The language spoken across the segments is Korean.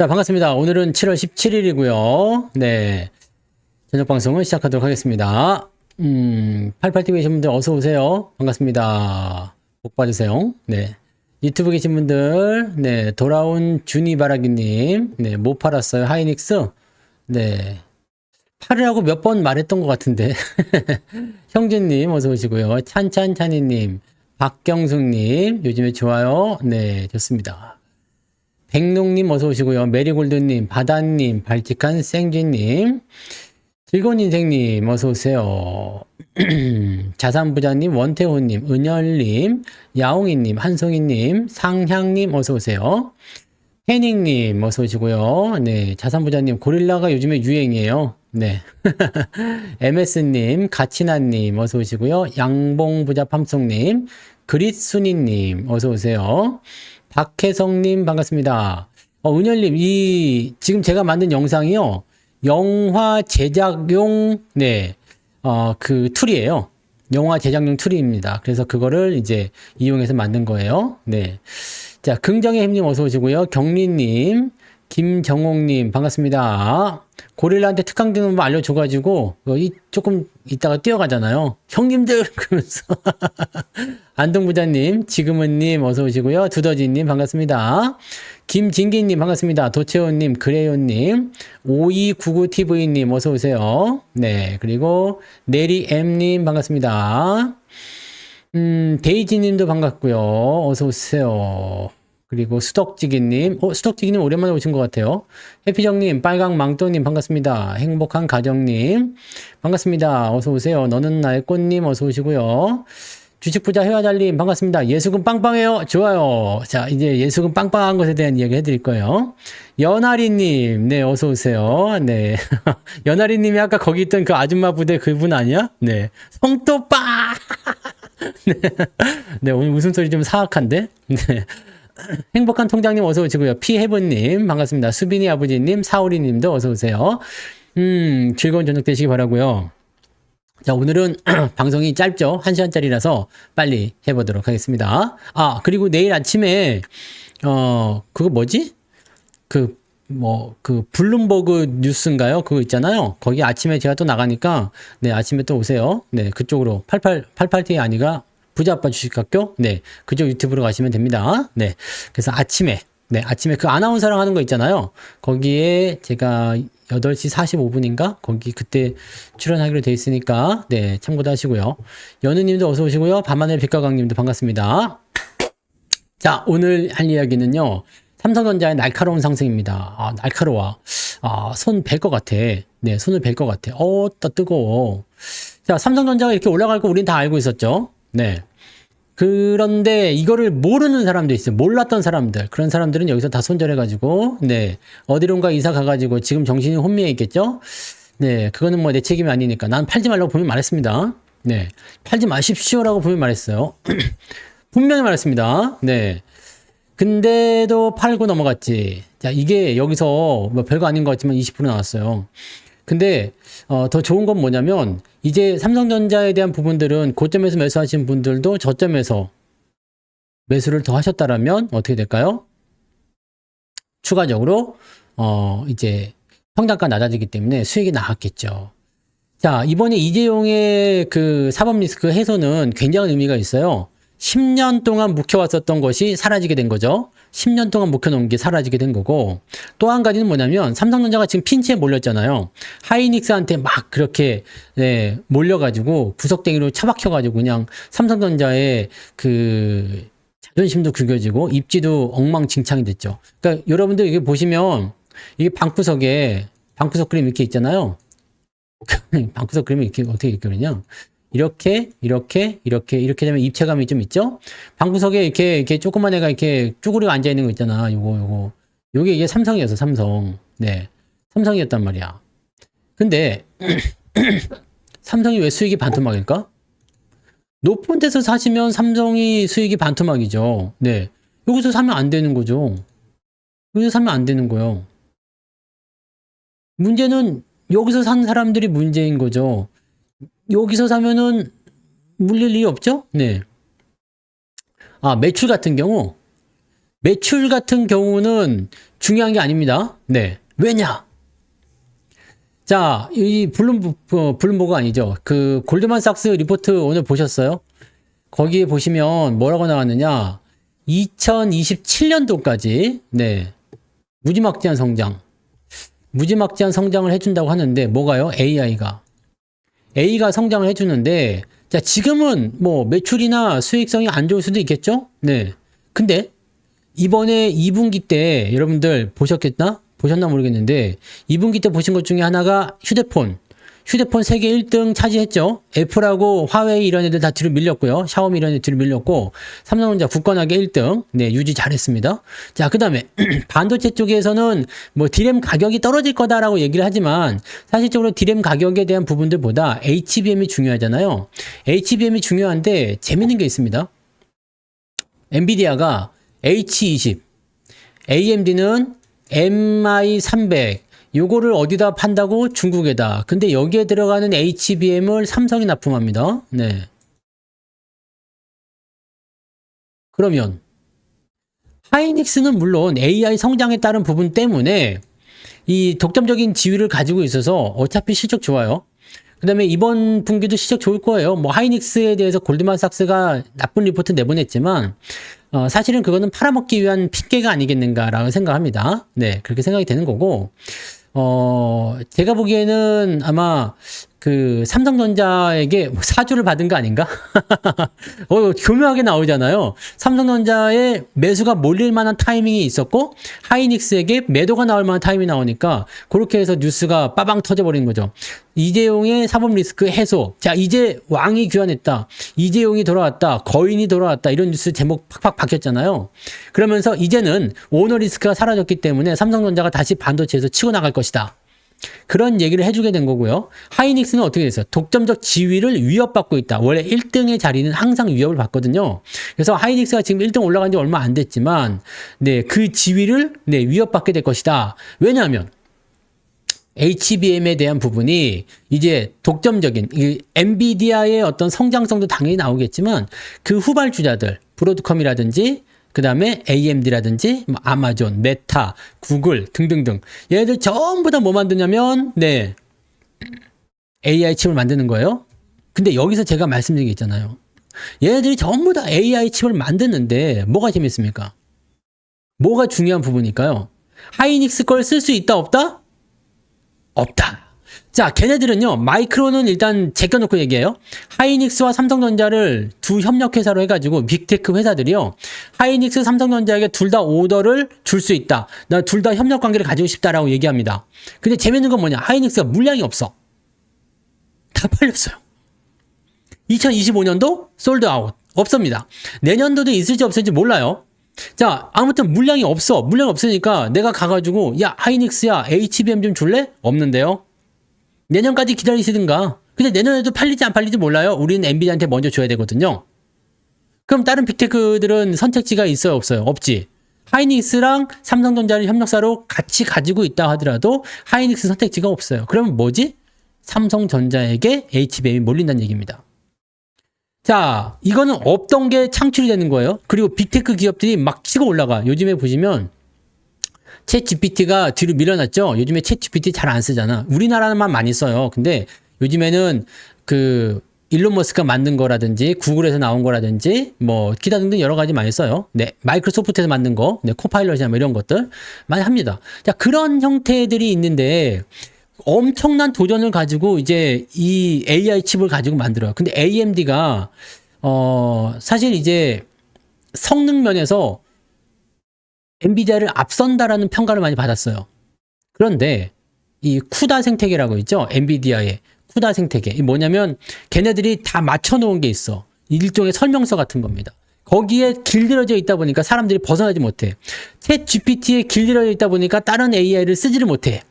자, 반갑습니다. 오늘은 7월 17일이고요. 네. 저녁 방송을 시작하도록 하겠습니다. 88TV 계신 분들 어서 오세요. 반갑습니다. 복 받으세요. 네. 유튜브 계신 분들, 네. 돌아온 주니바라기님, 네. 못 팔았어요. 하이닉스. 네. 팔으라고 몇 번 말했던 것 같은데. 형준님, 어서 오시고요. 찬찬찬이님, 박경숙님, 요즘에 좋아요. 네. 좋습니다. 백농님 어서 오시고요. 메리골드님, 바다님, 발칙한 생쥐님, 즐거운 인생님 어서 오세요. 자산부자님, 원태호님, 은열님, 야옹이님, 한송이님, 상향님 어서 오세요. 해닝님 어서 오시고요. 네, 자산부자님, 고릴라가 요즘에 유행이에요. 네. MS님, 가치나님 어서 오시고요. 양봉부자 팜송님, 그릿순이님 어서 오세요. 박혜성님 반갑습니다. 은열님, 지금 제가 만든 영상이요. 영화 제작용, 네, 그 툴이에요. 영화 제작용 툴입니다. 그래서 그거를 이제 이용해서 만든 거예요. 네. 자, 긍정의 힘님 어서 오시고요. 경리님, 김정옥님 반갑습니다. 고릴라한테 특강 등거 알려줘가지고 조금 이따가 뛰어가잖아요. 형님들 그러면서 안동부자님, 지금은님 어서 오시고요. 두더지님 반갑습니다. 김진기님 반갑습니다. 도채호님, 그레요님, 5299TV님 어서 오세요. 네, 그리고 내리엠님 반갑습니다. 데이지님도 반갑고요. 어서 오세요. 그리고 수덕지기님, 수덕지기님 오랜만에 오신 것 같아요. 해피정님, 빨강망토님 반갑습니다. 행복한 가정님 반갑습니다. 어서 오세요. 너는 나의 꽃님 어서 오시고요. 주식부자 회화달님 반갑습니다. 예수금 빵빵해요. 좋아요. 자, 이제 예수금 빵빵한 것에 대한 이야기 해드릴 거예요. 연아리님, 네, 어서 오세요. 네. 연아리님이 아까 거기 있던 그 아줌마 부대 그분 아니야? 네. 성또빠! 네. 네, 오늘 웃음소리 좀 사악한데? 네. 행복한 통장님 어서 오시고요. 피해본님 반갑습니다. 수빈이 아버지님, 사오리님도 어서 오세요. 즐거운 저녁 되시기 바라고요. 자, 오늘은 방송이 짧죠? 1시간짜리라서 빨리 해보도록 하겠습니다. 아, 그리고 내일 아침에 그거 뭐지? 그 블룸버그 뉴스인가요? 그거 있잖아요. 거기 아침에 제가 또 나가니까 네, 아침에 또 오세요. 네, 그쪽으로 88T 아니가 부자아빠 주식학교? 네, 그쪽 유튜브로 가시면 됩니다. 네, 그래서 아침에 그 아나운서랑 하는 거 있잖아요. 거기에 제가 8시 45분인가? 거기 그때 출연하기로 돼 있으니까 네, 참고도 하시고요. 연우님도 어서 오시고요. 밤하늘 빛가강님도 반갑습니다. 자, 오늘 할 이야기는요. 삼성전자의 날카로운 상승입니다. 아, 날카로워. 아, 손 벨 것 같아. 네, 손을 벨 것 같아. 뜨거워. 자, 삼성전자가 이렇게 올라갈 거 우린 다 알고 있었죠. 네. 그런데 이거를 모르는 사람도 있어요. 몰랐던 사람들. 그런 사람들은 여기서 다 손절해가지고, 네. 어디론가 이사 가가지고 지금 정신이 혼미해 있겠죠? 네. 그거는 뭐 내 책임이 아니니까. 난 팔지 말라고 분명히 말했습니다. 네. 팔지 마십시오라고 분명히 말했어요. 분명히 말했습니다. 네. 근데도 팔고 넘어갔지. 자, 이게 여기서 뭐 별거 아닌 것 같지만 20% 나왔어요. 근데 더 좋은 건 뭐냐면 이제 삼성전자에 대한 부분들은 고점에서 매수하신 분들도 저점에서 매수를 더 하셨다라면 어떻게 될까요? 추가적으로 이제 평단가 낮아지기 때문에 수익이 나왔겠죠. 자, 이번에 이재용의 그 사법 리스크 해소는 굉장한 의미가 있어요. 10년 동안 묵혀왔었던 것이 사라지게 된 거죠. 10년 동안 묵혀놓은 게 사라지게 된 거고, 또 한 가지는 뭐냐면 삼성전자가 지금 핀치에 몰렸잖아요. 하이닉스한테 막 그렇게 몰려가지고 구석탱이로 처박혀가지고 그냥 삼성전자의 그 자존심도 구겨지고 입지도 엉망진창이 됐죠. 그러니까 여러분들 이게 보시면 이게 방구석 그림 이렇게 있잖아요. 방구석 그림이 이렇게 어떻게 그리냐? 이렇게 되면 입체감이 좀 있죠? 방구석에 이렇게 조그만 애가 이렇게 쭈그리고 앉아 있는 거 있잖아. 요게 이게 삼성이었어, 삼성. 네. 삼성이었단 말이야. 근데, 삼성이 왜 수익이 반토막일까? 높은 데서 사시면 삼성이 수익이 반토막이죠. 네. 여기서 사면 안 되는 거죠. 여기서 사면 안 되는 거예요. 문제는 여기서 산 사람들이 문제인 거죠. 여기서 사면은 물릴 일이 없죠? 네. 아, 매출 같은 경우는 중요한 게 아닙니다. 네. 왜냐? 자, 이 블룸버그 아니죠. 그 골드만삭스 리포트 오늘 보셨어요? 거기에 보시면 뭐라고 나왔느냐? 2027년도까지 네. 무지막지한 성장을 해준다고 하는데 뭐가요? AI가 성장을 해주는데 자, 지금은 뭐 매출이나 수익성이 안 좋을 수도 있겠죠? 네. 근데 이번에 2분기 때 여러분들 보셨나 모르겠는데 2분기 때 보신 것 중에 하나가 휴대폰 세계 1등 차지했죠. 애플하고 화웨이 이런 애들 다 뒤로 밀렸고요. 샤오미 이런 애들 뒤로 밀렸고 삼성전자 굳건하게 1등 네, 유지 잘했습니다. 자, 그다음에 반도체 쪽에서는 뭐 디램 가격이 떨어질 거다라고 얘기를 하지만 사실적으로 디램 가격에 대한 부분들보다 HBM이 중요하잖아요. HBM이 중요한데 재밌는 게 있습니다. 엔비디아가 H20, AMD는 MI300 요거를 어디다 판다고? 중국에다. 근데 여기에 들어가는 HBM을 삼성이 납품합니다. 네. 그러면 하이닉스는 물론 AI 성장에 따른 부분 때문에 이 독점적인 지위를 가지고 있어서 어차피 실적 좋아요. 그 다음에 이번 분기도 실적 좋을 거예요. 뭐 하이닉스에 대해서 골드만삭스가 나쁜 리포트 내보냈지만 사실은 그거는 팔아먹기 위한 핑계가 아니겠는가라고 생각합니다. 네, 그렇게 생각이 되는 거고 제가 보기에는 아마 그 삼성전자에게 사주를 받은 거 아닌가? 교묘하게 나오잖아요. 삼성전자에 매수가 몰릴 만한 타이밍이 있었고 하이닉스에게 매도가 나올 만한 타이밍이 나오니까 그렇게 해서 뉴스가 빠방 터져버린 거죠. 이재용의 사법 리스크 해소. 자, 이제 왕이 귀환했다. 이재용이 돌아왔다. 거인이 돌아왔다. 이런 뉴스 제목 팍팍 바뀌었잖아요. 그러면서 이제는 오너 리스크가 사라졌기 때문에 삼성전자가 다시 반도체에서 치고 나갈 것이다. 그런 얘기를 해주게 된 거고요. 하이닉스는 어떻게 됐어요? 독점적 지위를 위협받고 있다. 원래 1등의 자리는 항상 위협을 받거든요. 그래서 하이닉스가 지금 1등 올라간 지 얼마 안 됐지만, 네, 그 지위를 네, 위협받게 될 것이다. 왜냐하면 HBM에 대한 부분이 이제 독점적인 엔비디아의 어떤 성장성도 당연히 나오겠지만 그 후발주자들, 브로드컴이라든지 그 다음에 AMD라든지 아마존, 메타, 구글 등등등 얘네들 전부 다 뭐 만드냐면 네 AI 칩을 만드는 거예요. 근데 여기서 제가 말씀드린 게 있잖아요. 얘네들이 전부 다 AI 칩을 만드는데 뭐가 재밌습니까? 뭐가 중요한 부분일까요? 하이닉스 걸 쓸 수 있다 없다? 없다. 자, 걔네들은요, 마이크론은 일단 제껴놓고 얘기해요. 하이닉스와 삼성전자를 두 협력회사로 해가지고, 빅테크 회사들이요, 하이닉스, 삼성전자에게 둘 다 오더를 줄 수 있다. 나 둘 다 협력 관계를 가지고 싶다라고 얘기합니다. 근데 재밌는 건 뭐냐? 하이닉스가 물량이 없어. 다 팔렸어요. 2025년도 솔드 아웃. 없습니다. 내년도도 있을지 없을지 몰라요. 자, 아무튼 물량이 없어. 물량이 없으니까 내가 가가지고, 야, 하이닉스야, HBM 좀 줄래? 없는데요. 내년까지 기다리시든가. 근데 내년에도 팔리지 안 팔리지 몰라요. 우리는 엔비디아한테 먼저 줘야 되거든요. 그럼 다른 빅테크들은 선택지가 있어요, 없어요? 없지. 하이닉스랑 삼성전자를 협력사로 같이 가지고 있다 하더라도 하이닉스 선택지가 없어요. 그러면 뭐지? 삼성전자에게 HBM이 몰린다는 얘기입니다. 자, 이거는 없던 게 창출이 되는 거예요. 그리고 빅테크 기업들이 막 치고 올라가. 요즘에 보시면 챗 GPT가 뒤로 밀어놨죠. 요즘에 챗 GPT 잘 안 쓰잖아. 우리나라만 많이 써요. 근데 요즘에는 그 일론 머스크가 만든 거라든지 구글에서 나온 거라든지 뭐 기타 등등 여러 가지 많이 써요. 네, 마이크로소프트에서 만든 거, 네, 코파일럿이나 뭐 이런 것들 많이 합니다. 자, 그런 형태들이 있는데 엄청난 도전을 가지고 이제 이 AI 칩을 가지고 만들어요. 근데 AMD가 사실 이제 성능 면에서 엔비디아를 앞선다라는 평가를 많이 받았어요. 그런데 이 쿠다 생태계라고 있죠. 엔비디아의 쿠다 생태계. 이 뭐냐면 걔네들이 다 맞춰놓은 게 있어. 일종의 설명서 같은 겁니다. 거기에 길들여져 있다 보니까 사람들이 벗어나지 못해. 챗 GPT에 길들여져 있다 보니까 다른 AI를 쓰지를 못해.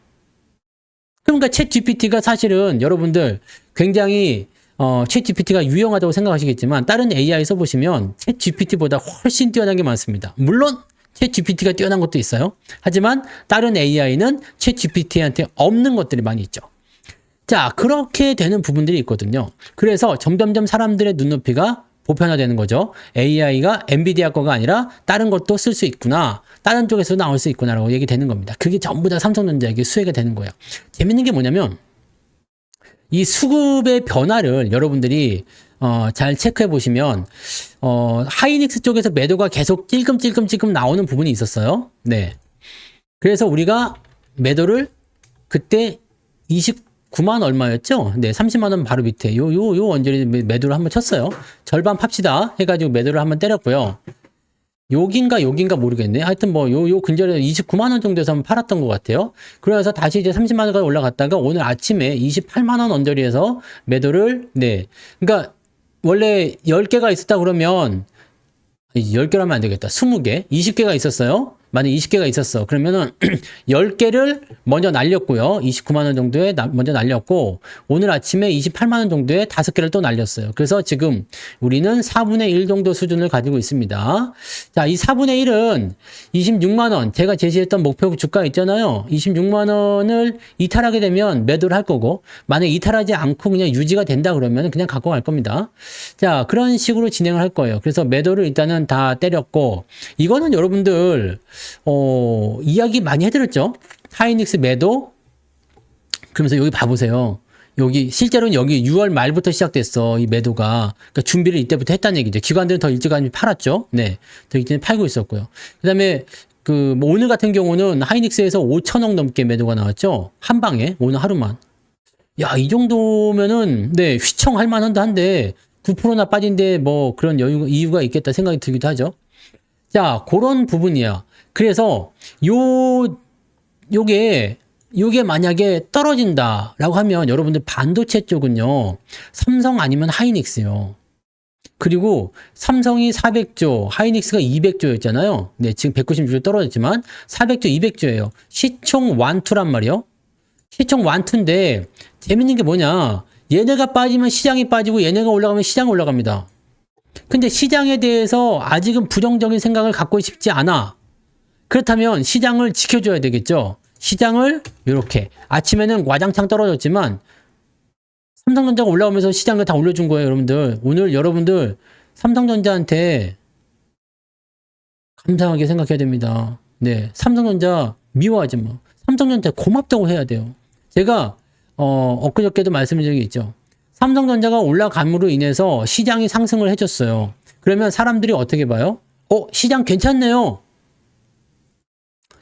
그러니까 챗 GPT가 사실은 여러분들 굉장히 챗 GPT가 유용하다고 생각하시겠지만 다른 AI 써보시면 챗 GPT보다 훨씬 뛰어난 게 많습니다. 물론 챗 GPT가 뛰어난 것도 있어요. 하지만 다른 AI는 챗 GPT한테 없는 것들이 많이 있죠. 자, 그렇게 되는 부분들이 있거든요. 그래서 점점점 사람들의 눈높이가 보편화되는 거죠. AI가 엔비디아 거가 아니라 다른 것도 쓸 수 있구나. 다른 쪽에서 나올 수 있구나라고 얘기되는 겁니다. 그게 전부 다 삼성전자에게 수혜가 되는 거예요. 재밌는 게 뭐냐면 이 수급의 변화를 여러분들이 잘 체크해 보시면 하이닉스 쪽에서 매도가 계속 찔끔찔끔 나오는 부분이 있었어요. 네. 그래서 우리가 매도를 그때 29만 얼마였죠? 네, 30만 원 바로 밑에 요 언저리 매도를 한번 쳤어요. 절반 팝시다 해가지고 매도를 한번 때렸고요. 여긴가 모르겠네. 하여튼 뭐 요 근절에 29만 원 정도에서 한번 팔았던 것 같아요. 그래서 다시 이제 30만 원까지 올라갔다가 오늘 아침에 28만 원 언저리에서 매도를 네. 그러니까 원래 10개가 있었다 그러면 10개로 하면 안 되겠다. 20개, 20개가 있었어요. 만약 20개가 있었어. 그러면은 10개를 먼저 날렸고요. 29만 원 정도에 먼저 날렸고 오늘 아침에 28만 원 정도에 5개를 또 날렸어요. 그래서 지금 우리는 4분의 1 정도 수준을 가지고 있습니다. 자, 이 4분의 1은 26만 원 제가 제시했던 목표 주가 있잖아요. 26만 원을 이탈하게 되면 매도를 할 거고 만약 이탈하지 않고 그냥 유지가 된다 그러면 그냥 갖고 갈 겁니다. 자, 그런 식으로 진행을 할 거예요. 그래서 매도를 일단은 다 때렸고 이거는 여러분들 이야기 많이 해드렸죠. 하이닉스 매도. 그러면서 여기 봐보세요. 여기 실제로는 여기 6월 말부터 시작됐어. 이 매도가. 그러니까 준비를 이때부터 했다는 얘기죠. 기관들은 더 일찍 팔았죠. 네, 더 일찍 팔고 있었고요. 그다음에 뭐 오늘 같은 경우는 하이닉스에서 5천억 넘게 매도가 나왔죠. 한 방에 오늘 하루만. 야, 이 정도면은 네 휘청할 만한데 한데 9%나 빠진데 뭐 그런 이유가 있겠다 생각이 들기도 하죠. 자, 그런 부분이야. 그래서 요게 만약에 떨어진다라고 하면 여러분들 반도체 쪽은요. 삼성 아니면 하이닉스요. 그리고 삼성이 400조, 하이닉스가 200조였잖아요. 네, 지금 196조 떨어졌지만 400조, 200조예요. 시총 완투란 말이요. 시총 완투인데 재밌는 게 뭐냐? 얘네가 빠지면 시장이 빠지고 얘네가 올라가면 시장이 올라갑니다. 근데 시장에 대해서 아직은 부정적인 생각을 갖고 싶지 않아. 그렇다면 시장을 지켜줘야 되겠죠. 시장을 이렇게 아침에는 와장창 떨어졌지만 삼성전자가 올라오면서 시장을 다 올려준 거예요. 여러분들 오늘 여러분들 삼성전자한테 감사하게 생각해야 됩니다. 네, 삼성전자 미워하지 마. 삼성전자 고맙다고 해야 돼요. 제가 엊그저께도 말씀드린 적이 있죠. 삼성전자가 올라감으로 인해서 시장이 상승을 해줬어요. 그러면 사람들이 어떻게 봐요? 시장 괜찮네요.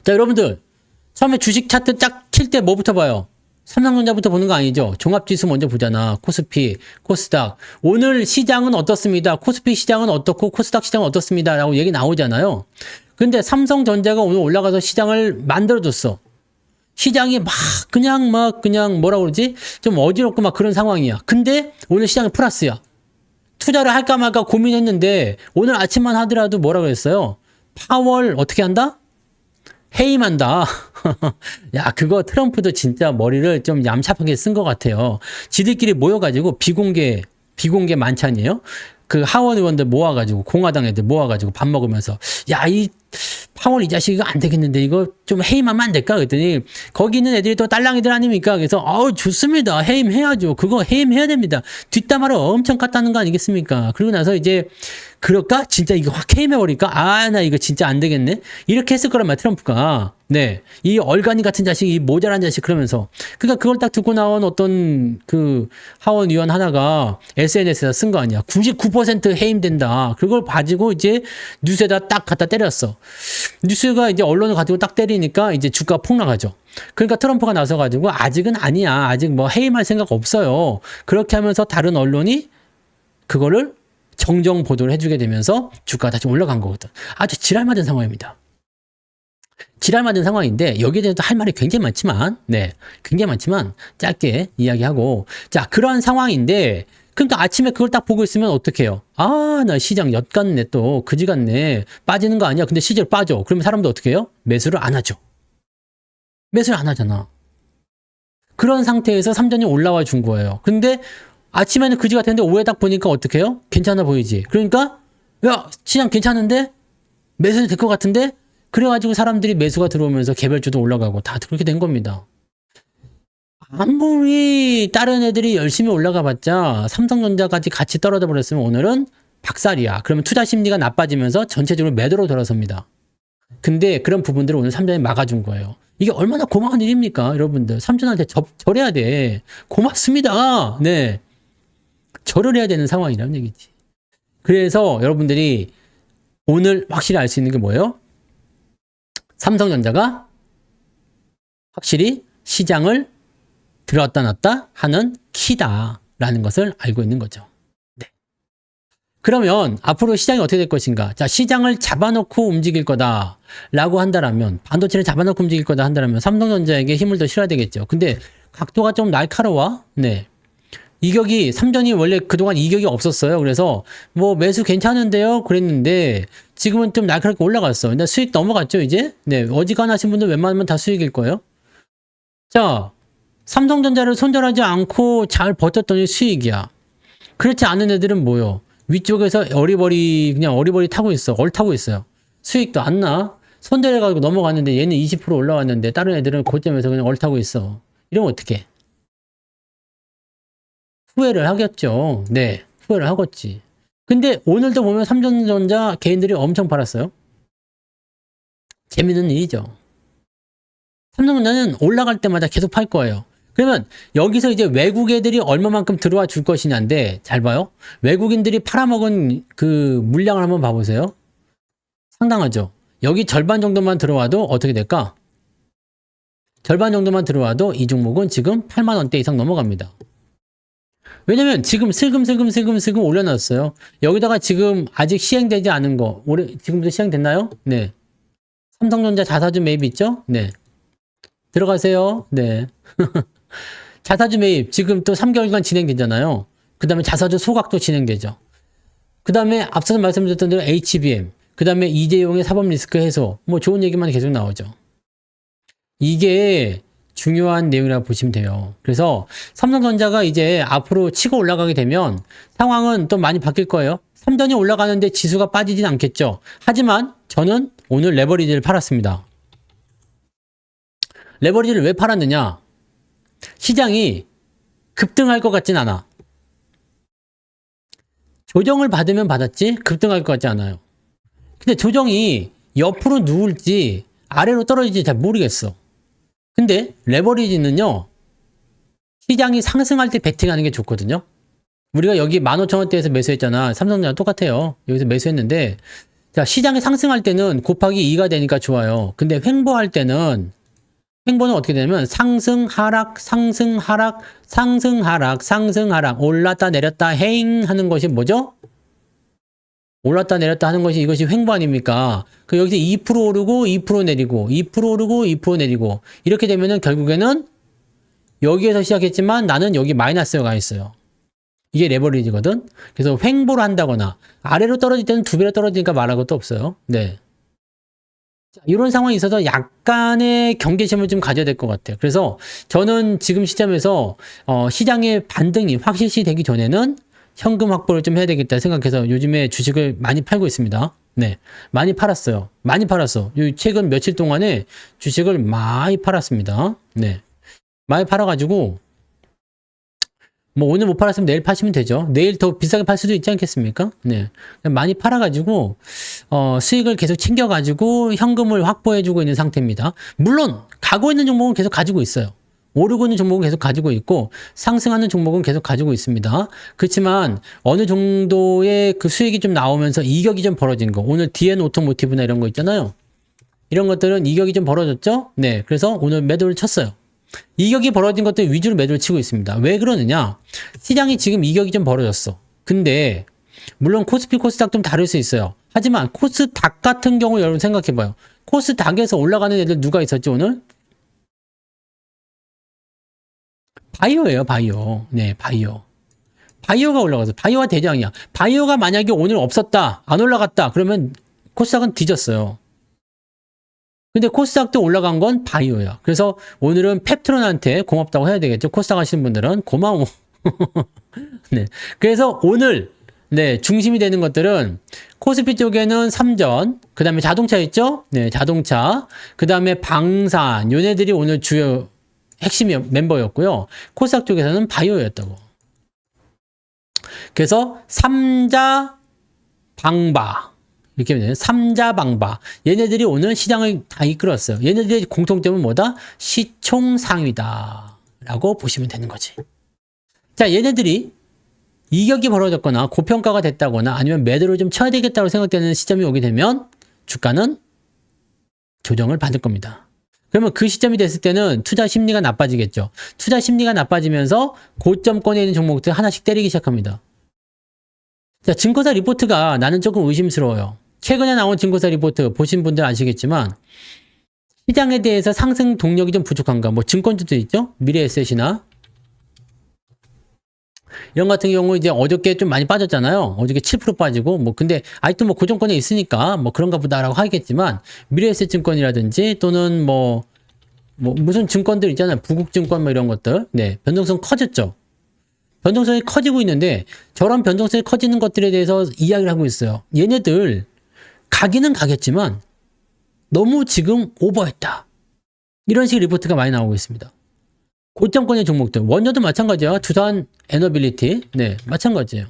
자, 여러분들 처음에 주식 차트 쫙 킬 때 뭐부터 봐요? 삼성전자부터 보는 거 아니죠? 종합지수 먼저 보잖아. 코스피, 코스닥. 오늘 시장은 어떻습니다. 코스피 시장은 어떻고 코스닥 시장은 어떻습니다. 라고 얘기 나오잖아요. 근데 삼성전자가 오늘 올라가서 시장을 만들어줬어. 시장이 그냥 뭐라 그러지? 좀 어지럽고 막 그런 상황이야. 근데 오늘 시장이 플러스야. 투자를 할까 말까 고민했는데 오늘 아침만 하더라도 뭐라 그랬어요? 파월 어떻게 한다? 해임한다. 야, 그거 트럼프도 진짜 머리를 좀 얌삽하게 쓴 것 같아요. 지들끼리 모여가지고 비공개 만찬이에요. 그 하원 의원들 모아가지고 공화당 애들 모아가지고 밥 먹으면서 야, 이 파월 이 자식 이거 안 되겠는데 이거 좀 해임하면 안 될까? 그랬더니 거기 있는 애들이 또 딸랑이들 아닙니까? 그래서 좋습니다. 해임해야죠. 그거 해임해야 됩니다. 뒷담화를 엄청 깠다는 거 아니겠습니까? 그리고 나서 이제 그럴까? 진짜 이거 확 해임해버릴까? 나 이거 진짜 안 되겠네? 이렇게 했을 거란 말이야, 트럼프가. 네. 이 얼간이 같은 자식, 이 모자란 자식, 그러면서. 그러니까 그걸 딱 듣고 나온 어떤 하원 의원 하나가 SNS에다 쓴 거 아니야. 99% 해임된다. 그걸 가지고 이제 뉴스에다 딱 갖다 때렸어. 뉴스가 이제 언론을 가지고 딱 때리니까 이제 주가 폭락하죠. 그러니까 트럼프가 나서가지고 아직은 아니야. 아직 뭐 해임할 생각 없어요. 그렇게 하면서 다른 언론이 그거를 정정 보도를 해주게 되면서 주가가 다시 올라간 거거든. 아주 지랄맞은 상황입니다. 지랄맞은 상황인데 여기에 대해서 할 말이 굉장히 많지만 굉장히 많지만 짧게 이야기하고 자, 그런 상황인데 그러니까 아침에 그걸 딱 보고 있으면 어떡해요? 나 시장 엿같네 또 그지 같네 빠지는 거 아니야. 근데 실제로 빠져. 그러면 사람들 어떻게 해요? 매수를 안 하죠. 매수를 안 하잖아. 그런 상태에서 삼전이 올라와 준 거예요. 근데 아침에는 그지 같았는데 오후에 딱 보니까 어떻게 해요? 괜찮아 보이지. 그러니까 야, 시장 괜찮은데? 매수 될 것 같은데? 그래가지고 사람들이 매수가 들어오면서 개별주도 올라가고 다 그렇게 된 겁니다. 아무리 다른 애들이 열심히 올라가 봤자 삼성전자까지 같이 떨어져 버렸으면 오늘은 박살이야. 그러면 투자 심리가 나빠지면서 전체적으로 매도로 돌아섭니다. 근데 그런 부분들을 오늘 삼전이 막아준 거예요. 이게 얼마나 고마운 일입니까? 여러분들. 삼전한테 절해야 돼. 고맙습니다. 네. 절을 해야 되는 상황이라는 얘기지. 그래서 여러분들이 오늘 확실히 알 수 있는 게 뭐예요? 삼성전자가 확실히 시장을 들었다 놨다 하는 키다라는 것을 알고 있는 거죠. 네. 그러면 앞으로 시장이 어떻게 될 것인가? 자, 시장을 잡아놓고 움직일 거다라고 한다라면, 반도체를 잡아놓고 움직일 거다 한다라면 삼성전자에게 힘을 더 실어야 되겠죠. 근데 각도가 좀 날카로워. 네. 이격이, 삼전이 원래 그동안 이격이 없었어요. 그래서 뭐 매수 괜찮은데요? 그랬는데 지금은 좀 날카롭게 올라갔어. 근데 수익 넘어갔죠, 이제? 네. 어지간하신 분들 웬만하면 다 수익일 거예요. 자, 삼성전자를 손절하지 않고 잘 버텼더니 수익이야. 그렇지 않은 애들은 뭐요? 위쪽에서 그냥 어리버리 타고 있어. 타고 있어요. 수익도 안 나. 손절해가지고 넘어갔는데 얘는 20% 올라왔는데 다른 애들은 고점에서 그냥 타고 있어. 이러면 어떡해? 후회를 하겠죠. 네. 후회를 하겠지. 근데 오늘도 보면 삼성전자 개인들이 엄청 팔았어요. 재밌는 일이죠. 삼성전자는 올라갈 때마다 계속 팔 거예요. 그러면 여기서 이제 외국 애들이 얼마만큼 들어와 줄 것이냐인데 잘 봐요. 외국인들이 팔아먹은 그 물량을 한번 봐보세요. 상당하죠. 여기 절반 정도만 들어와도 어떻게 될까? 절반 정도만 들어와도 이 종목은 지금 8만 원대 이상 넘어갑니다. 왜냐면 지금 슬금슬금 올려놨어요. 여기다가 지금 아직 시행되지 않은 거, 지금부터 시행됐나요? 네. 삼성전자 자사주 매입 있죠? 네. 들어가세요. 네. 자사주 매입 지금 또 3개월간 진행되잖아요. 그 다음에 자사주 소각도 진행되죠. 그 다음에 앞서서 말씀드렸던 대로 HBM, 그 다음에 이재용의 사법 리스크 해소, 뭐 좋은 얘기만 계속 나오죠. 이게 중요한 내용이라고 보시면 돼요. 그래서 삼성전자가 이제 앞으로 치고 올라가게 되면 상황은 또 많이 바뀔 거예요. 삼전이 올라가는데 지수가 빠지진 않겠죠. 하지만 저는 오늘 레버리지를 팔았습니다. 레버리지를 왜 팔았느냐? 시장이 급등할 것 같진 않아. 조정을 받으면 받았지 급등할 것 같지 않아요. 근데 조정이 옆으로 누울지 아래로 떨어질지 잘 모르겠어. 근데 레버리지는요, 시장이 상승할 때 베팅하는 게 좋거든요. 우리가 여기 15,000원대에서 매수했잖아. 삼성전자 똑같아요. 여기서 매수했는데, 자, 시장이 상승할 때는 곱하기 2가 되니까 좋아요. 근데 횡보할 때는, 횡보는 어떻게 되냐면 상승, 하락, 상승, 하락, 상승, 하락, 상승, 하락, 올랐다 내렸다 헤잉 하는 것이 뭐죠? 올랐다 내렸다 하는 것이 이것이 횡보 아닙니까? 그 여기서 2% 오르고 2% 내리고 2% 오르고 2% 내리고 이렇게 되면은 결국에는 여기에서 시작했지만 나는 여기 마이너스가 가 있어요. 이게 레버리지거든. 그래서 횡보를 한다거나 아래로 떨어질 때는 2배로 떨어지니까 말할 것도 없어요. 네. 이런 상황이 있어서 약간의 경계심을 좀 가져야 될 것 같아요. 그래서 저는 지금 시점에서 시장의 반등이 확실시 되기 전에는 현금 확보를 좀 해야 되겠다 생각해서 요즘에 주식을 많이 팔고 있습니다. 네. 많이 팔았어요. 많이 팔았어. 최근 며칠 동안에 주식을 많이 팔았습니다. 네. 많이 팔아가지고, 뭐 오늘 못 팔았으면 내일 파시면 되죠. 내일 더 비싸게 팔 수도 있지 않겠습니까? 네. 많이 팔아가지고, 수익을 계속 챙겨가지고 현금을 확보해주고 있는 상태입니다. 물론, 가고 있는 종목은 계속 가지고 있어요. 오르고 있는 종목은 계속 가지고 있고 상승하는 종목은 계속 가지고 있습니다. 그렇지만 어느 정도의 그 수익이 좀 나오면서 이격이 좀 벌어진 거, 오늘 DN 오토모티브나 이런 거 있잖아요. 이런 것들은 이격이 좀 벌어졌죠. 네, 그래서 오늘 매도를 쳤어요. 이격이 벌어진 것들 위주로 매도를 치고 있습니다. 왜 그러느냐? 시장이 지금 이격이 좀 벌어졌어. 근데 물론 코스피 코스닥 좀 다를 수 있어요. 하지만 코스닥 같은 경우 여러분 생각해봐요. 코스닥에서 올라가는 애들 누가 있었지 오늘? 바이오예요, 바이오. 네, 바이오. 바이오가 올라가서 바이오가 대장이야. 바이오가 만약에 오늘 없었다, 안 올라갔다, 그러면 코스닥은 뒤졌어요. 근데 코스닥도 올라간 건 바이오야. 그래서 오늘은 펩트론한테 고맙다고 해야 되겠죠. 코스닥 하시는 분들은 고마워. 네. 그래서 오늘 네, 중심이 되는 것들은 코스피 쪽에는 삼전, 그 다음에 자동차 있죠? 네, 자동차, 그 다음에 방산, 요네들이 오늘 주요 핵심 멤버였고요. 코스닥 쪽에서는 바이오였다고. 그래서 삼자 방바 이렇게 되는 삼자방바. 얘네들이 오늘 시장을 다 이끌었어요. 얘네들의 공통점은 뭐다? 시총 상위다. 라고 보시면 되는 거지. 자, 얘네들이 이격이 벌어졌거나 고평가가 됐다거나 아니면 매도를 좀 쳐야 되겠다고 생각되는 시점이 오게 되면 주가는 조정을 받을 겁니다. 그러면 그 시점이 됐을 때는 투자 심리가 나빠지겠죠. 투자 심리가 나빠지면서 고점권에 있는 종목들 하나씩 때리기 시작합니다. 자, 증거사 리포트가 나는 조금 의심스러워요. 최근에 나온 증거사 리포트 보신 분들 아시겠지만 시장에 대해서 상승 동력이 좀 부족한가. 뭐 증권주도 있죠. 미래에셋이나 이런 같은 경우 이제 어저께 좀 많이 빠졌잖아요. 어저께 7% 빠지고 뭐 근데 아직도 뭐 고정권에 있으니까 뭐 그런가 보다라고 하겠지만 미래에셋 증권이라든지 또는 뭐 무슨 증권들 있잖아요. 부국증권 뭐 이런 것들. 네. 변동성 커졌죠. 변동성이 커지고 있는데 저런 변동성이 커지는 것들에 대해서 이야기를 하고 있어요. 얘네들 가기는 가겠지만 너무 지금 오버했다. 이런 식의 리포트가 많이 나오고 있습니다. 고점권의 종목들. 원전도 마찬가지야. 두산 에너빌리티. 네, 마찬가지예요.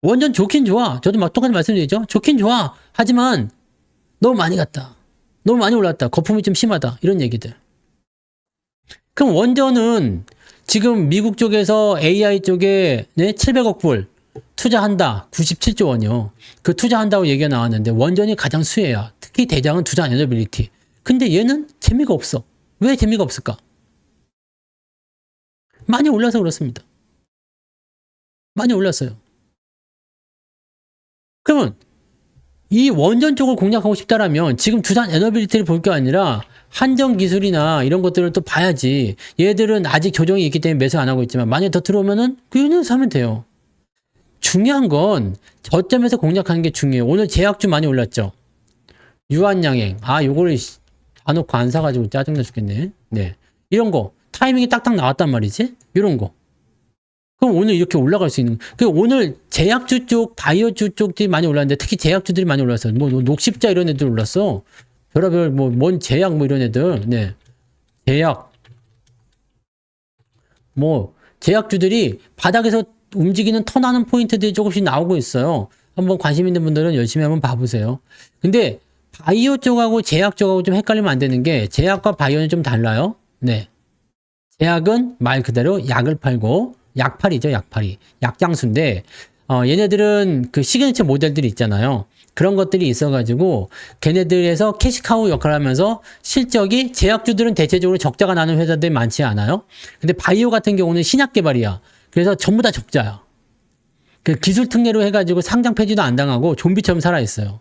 원전 좋긴 좋아. 저도 막 똑같이 말씀드리죠. 좋긴 좋아. 하지만 너무 많이 갔다. 너무 많이 올랐다. 거품이 좀 심하다. 이런 얘기들. 그럼 원전은 지금 미국 쪽에서 AI 쪽에 네, 700억 불 투자한다. 97조 원이요. 그 투자한다고 얘기가 나왔는데 원전이 가장 수혜야. 특히 대장은 두산 에너빌리티. 근데 얘는 재미가 없어. 왜 재미가 없을까? 많이 올라서 그렇습니다. 많이 올랐어요. 그러면 이 원전 쪽을 공략하고 싶다라면 지금 두산 에너빌리티를 볼 게 아니라 한정 기술이나 이런 것들을 또 봐야지. 얘들은 아직 조정이 있기 때문에 매수 안 하고 있지만 만약에 더 들어오면은 그 유닛 사면 돼요. 중요한 건 저점에서 공략하는 게 중요해요. 오늘 제약주 많이 올랐죠. 유한양행. 아, 요거를 다 놓고 안 사가지고 짜증나 죽겠네. 네. 이런 거. 타이밍이 딱딱 나왔단 말이지? 이런 거. 그럼 오늘 이렇게 올라갈 수 있는, 오늘 제약주 쪽, 바이오주 쪽들이 많이 올랐는데, 특히 제약주들이 많이 올랐어요. 뭐, 녹십자 이런 애들 올랐어. 별의별, 뭐, 뭔 제약 뭐 이런 애들. 네. 제약. 뭐, 제약주들이 바닥에서 움직이는 턴하는 포인트들이 조금씩 나오고 있어요. 한번 관심 있는 분들은 열심히 한번 봐보세요. 근데, 바이오 쪽하고 제약 쪽하고 좀 헷갈리면 안 되는 게, 제약과 바이오는 좀 달라요. 네. 제약은 말 그대로 약을 팔고 약팔이죠, 약팔이. 약장수인데 얘네들은 그 시그니처 모델들이 있잖아요. 그런 것들이 있어가지고 걔네들에서 캐시카우 역할을 하면서 실적이 제약주들은 대체적으로 적자가 나는 회사들이 많지 않아요. 근데 바이오 같은 경우는 신약 개발이야. 그래서 전부 다 적자야. 그 기술 특례로 해가지고 상장 폐지도 안 당하고 좀비처럼 살아있어요.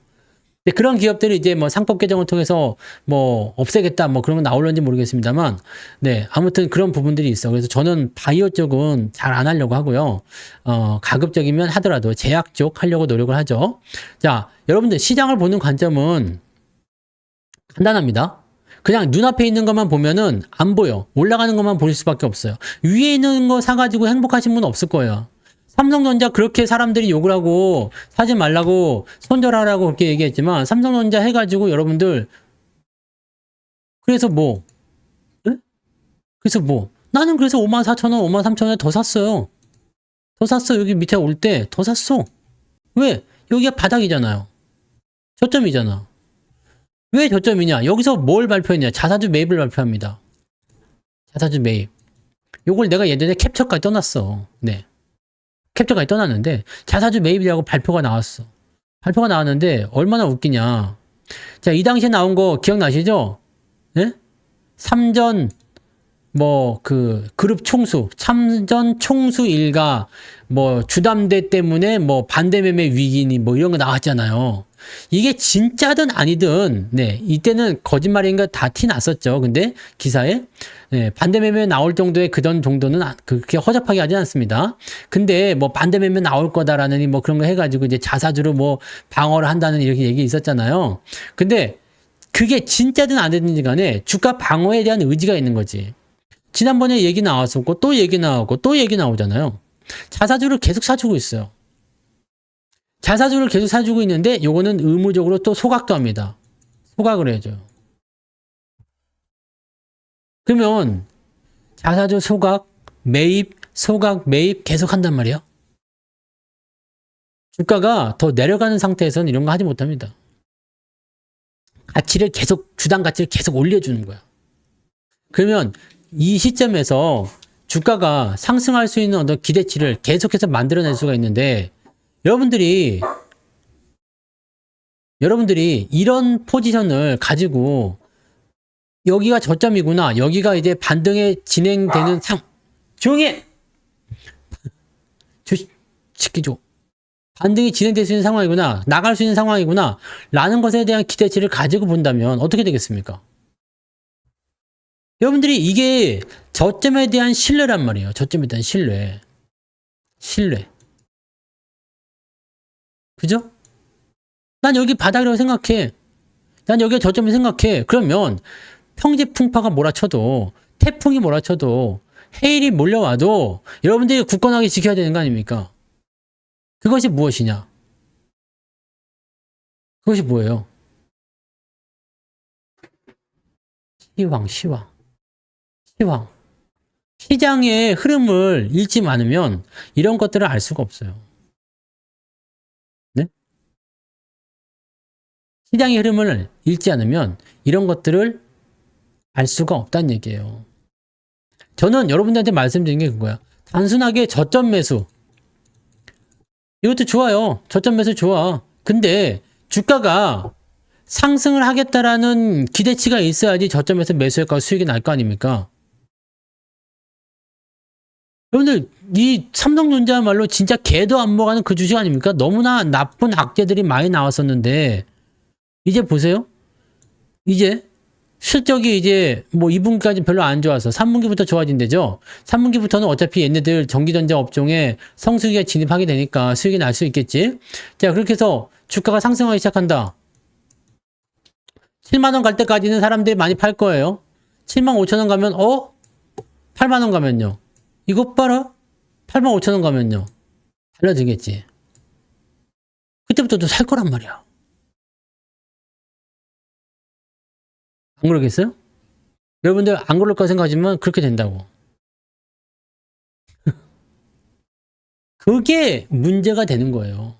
그런 기업들이 이제 뭐 상법 개정을 통해서 뭐 없애겠다 뭐 그런 건 나올는지 모르겠습니다만, 네, 아무튼 그런 부분들이 있어. 그래서 저는 바이오 쪽은 잘 안 하려고 하고요. 가급적이면 하더라도 제약 쪽 하려고 노력을 하죠. 자, 여러분들 시장을 보는 관점은 간단합니다. 그냥 눈앞에 있는 것만 보면은 안 보여. 올라가는 것만 볼 수밖에 없어요. 위에 있는 거 사가지고 행복하신 분은 없을 거예요. 삼성전자 그렇게 사람들이 욕을 하고 사지 말라고 손절하라고 그렇게 얘기했지만 삼성전자 해가지고 여러분들 그래서 뭐 네? 그래서 뭐 나는 그래서 54,000원 53,000원에 더 샀어요. 더 샀어. 여기 밑에 올 때 더 샀어. 왜? 여기가 바닥이잖아요. 저점이잖아. 왜 저점이냐? 여기서 뭘 발표했냐? 자사주 매입을 발표합니다. 자사주 매입. 요걸 내가 예전에 캡처까지 떠났어. 네. 캡처까지 떠났는데 자사주 매입이라고 발표가 나왔어. 발표가 나왔는데 얼마나 웃기냐. 자, 이 당시에 나온 거 기억나시죠? 네? 삼전 뭐 그 그룹 총수, 참전 총수 일가 뭐 주담대 때문에 뭐 반대 매매 위기니 뭐 이런 거 나왔잖아요. 이게 진짜든 아니든 네, 이때는 거짓말인 거 다 티 났었죠. 근데 기사에 네, 반대 매매 나올 정도의 그전 정도는 그렇게 허접하게 하지 않습니다. 근데 뭐 반대 매매 나올 거다라는 뭐 그런 거 해가지고 이제 자사주로 뭐 방어를 한다는 이렇게 얘기 있었잖아요. 근데 그게 진짜든 아니든지 간에 주가 방어에 대한 의지가 있는 거지. 지난번에 얘기 나왔었고 또 얘기 나오고 또 얘기 나오잖아요. 자사주를 계속 사주고 있어요. 자사주를 계속 사주고 있는데 요거는 의무적으로 또 소각도 합니다. 소각을 해줘요. 그러면 자사주 소각, 매입, 소각, 매입 계속 한단 말이에요. 주가가 더 내려가는 상태에서는 이런 거 하지 못합니다. 가치를 계속, 주당 가치를 계속 올려주는 거야. 그러면 이 시점에서 주가가 상승할 수 있는 어떤 기대치를 계속해서 만들어낼 수가 있는데, 여러분들이 이런 포지션을 가지고 여기가 저점이구나, 여기가 이제 반등에 진행되는 조용히 해! 시키죠. 반등이 진행될 수 있는 상황이구나, 나갈 수 있는 상황이구나 라는 것에 대한 기대치를 가지고 본다면 어떻게 되겠습니까? 여러분들이 이게 저점에 대한 신뢰란 말이에요. 저점에 대한 신뢰. 그죠? 난 여기 바닥이라고 생각해. 난 여기가 저점을 생각해. 그러면 평지풍파가 몰아쳐도, 태풍이 몰아쳐도, 해일이 몰려와도 여러분들이 굳건하게 지켜야 되는 거 아닙니까? 그것이 무엇이냐? 그것이 뭐예요? 시황. 시장의 흐름을 읽지 않으면 이런 것들을 알 수가 없어요. 네? 시장의 흐름을 읽지 않으면 이런 것들을 알 수가 없다는 얘기예요. 저는 여러분들한테 말씀드린 게 그거야. 단순하게 저점 매수. 이것도 좋아요. 저점 매수 좋아. 근데 주가가 상승을 하겠다라는 기대치가 있어야지 저점에서 매수할까 수익이 날 거 아닙니까? 여러분들, 이 삼성전자야말로 진짜 개도 안 먹어가는 그 주식 아닙니까? 너무나 나쁜 악재들이 많이 나왔었는데, 이제 보세요. 이제 실적이 이제 뭐 2분기까지 별로 안 좋아서 3분기부터 좋아진대죠. 3분기부터는 어차피 얘네들 전기전자 업종에 성수기에 진입하게 되니까 수익이 날 수 있겠지. 자, 그렇게 해서 주가가 상승하기 시작한다. 7만원 갈 때까지는 사람들이 많이 팔 거예요. 7만 5천원 가면 8만원 가면요. 이것 봐라. 8만 5천원 가면요. 달라지겠지. 그때부터 또 살 거란 말이야. 안 그러겠어요? 여러분들 안 그럴 거 생각하지만 그렇게 된다고. 그게 문제가 되는 거예요.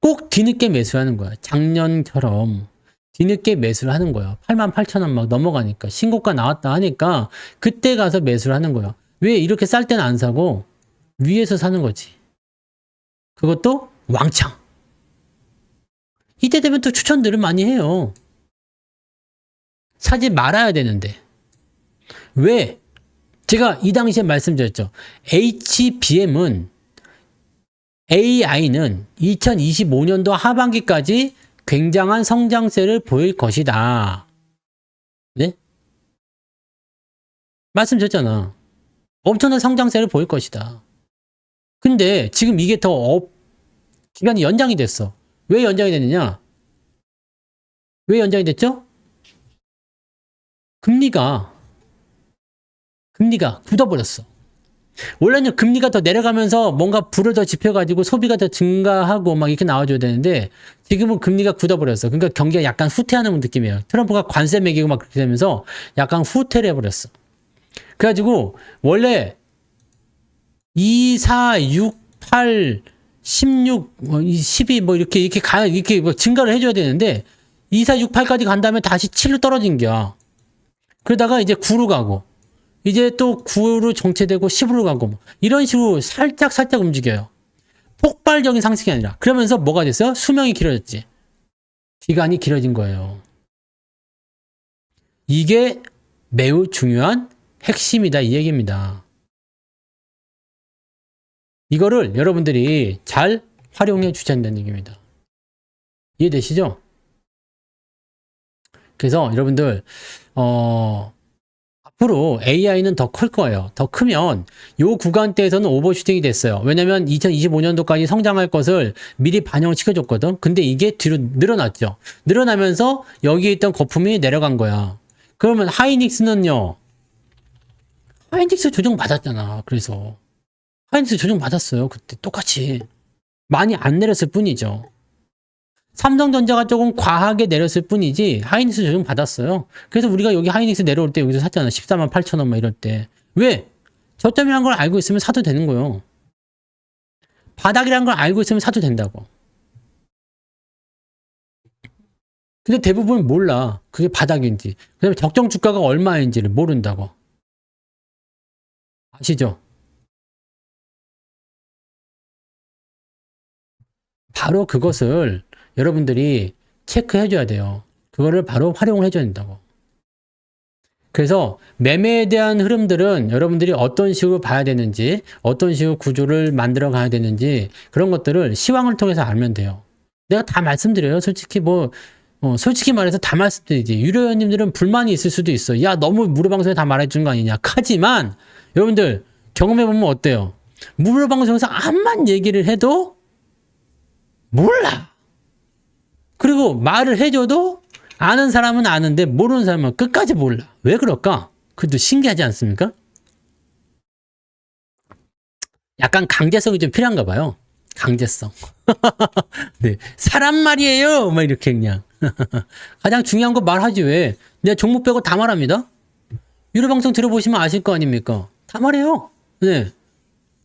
꼭 뒤늦게 매수하는 거야. 작년처럼 뒤늦게 매수를 하는 거야. 88,000원 막 넘어가니까 신고가 나왔다 하니까 그때 가서 매수를 하는 거야. 왜 이렇게 쌀 때는 안 사고 위에서 사는 거지. 그것도 왕창. 이때 되면 또 추천들을 많이 해요. 사지 말아야 되는데. 왜? 제가 이 당시에 말씀드렸죠. HBM은 AI는 2025년도 하반기까지 굉장한 성장세를 보일 것이다. 네? 말씀드렸잖아. 엄청난 성장세를 보일 것이다. 근데 지금 이게 더 기간이 연장이 됐어. 왜 연장이 됐느냐? 왜 연장이 됐죠? 금리가 굳어버렸어. 원래는 금리가 더 내려가면서 뭔가 불을 더 지펴가지고 소비가 더 증가하고 막 이렇게 나와줘야 되는데 지금은 금리가 굳어버렸어. 그러니까 경기가 약간 후퇴하는 느낌이에요. 트럼프가 관세 매기고 막 그렇게 되면서 약간 후퇴를 해버렸어. 그래가지고 원래 2, 4, 6, 8, 16, 12 뭐 이렇게 뭐 증가를 해줘야 되는데 2, 4, 6, 8까지 간 다음에 다시 7로 떨어진 거야. 그러다가 이제 9로 가고 이제 또 9로 정체되고 10으로 가고 뭐 이런 식으로 살짝 움직여요. 폭발적인 상승이 아니라. 그러면서 뭐가 됐어요? 수명이 길어졌지. 기간이 길어진 거예요. 이게 매우 중요한 핵심이다 이 얘기입니다. 이거를 여러분들이 잘 활용해 주셔야 된다는 얘기입니다. 이해되시죠? 그래서 여러분들 앞으로 AI는 더 클 거예요. 더 크면 요 구간대에서는 오버슈팅이 됐어요. 왜냐면 2025년도까지 성장할 것을 미리 반영을 시켜줬거든. 근데 이게 뒤로 늘어났죠. 늘어나면서 여기에 있던 거품이 내려간 거야. 그러면 하이닉스는요. 하이닉스 조정 받았잖아. 그래서 하이닉스 조정 받았어요. 그때 똑같이. 많이 안 내렸을 뿐이죠. 삼성전자가 조금 과하게 내렸을 뿐이지 하이닉스 조정 받았어요. 그래서 우리가 여기 하이닉스 내려올 때 여기서 샀잖아. 14만 8천원 막 이럴 때. 왜? 저점이란 걸 알고 있으면 사도 되는 거예요. 바닥이라는 걸 알고 있으면 사도 된다고. 근데 대부분 몰라. 그게 바닥인지. 그다음에 적정 주가가 얼마인지를 모른다고. 아시죠? 바로 그것을 여러분들이 체크해줘야 돼요. 그거를 바로 활용해줘야 된다고. 그래서 매매에 대한 흐름들은 여러분들이 어떤 식으로 봐야 되는지, 어떤 식으로 구조를 만들어 가야 되는지, 그런 것들을 시황을 통해서 알면 돼요. 내가 다 말씀드려요. 솔직히 솔직히 말해서 다 말씀드리지. 유료연님들은 불만이 있을 수도 있어. 야, 너무 무료방송에 다 말해주는 거 아니냐. 하지만, 여러분들, 경험해보면 어때요? 무료방송에서 암만 얘기를 해도 몰라. 그리고 말을 해줘도 아는 사람은 아는데 모르는 사람은 끝까지 몰라. 왜 그럴까? 그것도 신기하지 않습니까? 약간 강제성이 좀 필요한가 봐요. 강제성. 네. 사람 말이에요. 막 이렇게 그냥. 가장 중요한 거 말하지 왜. 내가 종목 빼고 다 말합니다. 유료방송 들어보시면 아실 거 아닙니까? 다 말해요. 네.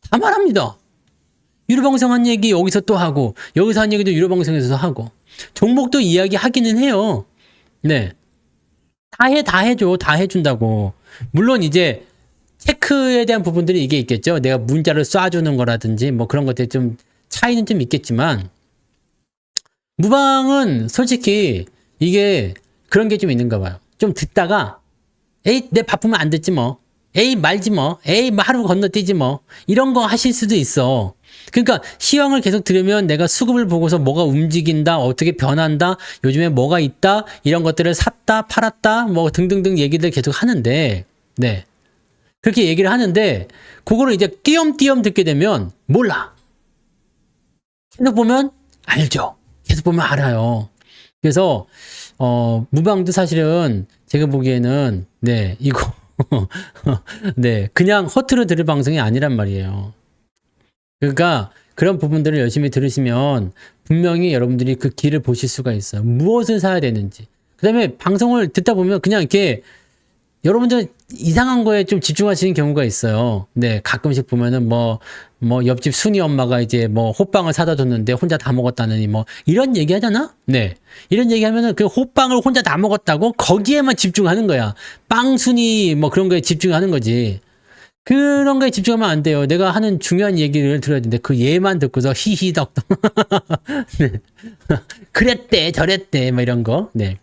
다 말합니다. 유료방송 한 얘기 여기서 또 하고, 여기서 한 얘기도 유료방송에서 하고, 종목도 이야기 하기는 해요. 네. 다 해줘. 다 해준다고. 물론 이제, 체크에 대한 부분들이 이게 있겠죠. 내가 문자를 쏴주는 거라든지, 뭐 그런 것들이 좀, 차이는 좀 있겠지만, 무방은 솔직히, 이게, 그런 게 좀 있는가 봐요. 좀 듣다가, 에이, 내 바쁘면 안 듣지 뭐. 에이, 말지 뭐. 에이, 뭐 하루 건너뛰지 뭐. 이런 거 하실 수도 있어. 그러니까 시황을 계속 들으면 내가 수급을 보고서 뭐가 움직인다, 어떻게 변한다, 요즘에 뭐가 있다, 이런 것들을 샀다, 팔았다, 뭐 등등등 얘기들 계속 하는데, 네. 그렇게 얘기를 하는데, 그거를 이제 띄엄띄엄 듣게 되면 몰라. 계속 보면 알죠. 계속 보면 알아요. 그래서, 무방도 사실은 제가 보기에는, 네, 이거, 네, 그냥 허투루 들을 방송이 아니란 말이에요. 그러니까 그런 부분들을 열심히 들으시면 분명히 여러분들이 그 길을 보실 수가 있어요. 무엇을 사야 되는지. 그 다음에 방송을 듣다 보면 그냥 이렇게 여러분들 이상한 거에 좀 집중하시는 경우가 있어요. 네, 가끔씩 보면은 옆집 순이 엄마가 이제 호빵을 사다 줬는데 혼자 다 먹었다느니 이런 얘기 하잖아? 네. 이런 얘기 하면은 그 호빵을 혼자 다 먹었다고 거기에만 집중하는 거야. 빵 순이 그런 거에 집중하는 거지. 그런 거에 집중하면 안 돼요. 내가 하는 중요한 얘기를 들어야 되는데 그 얘만 듣고서 히히덕덕. 네. 그랬대, 저랬대, 이런 거. 네.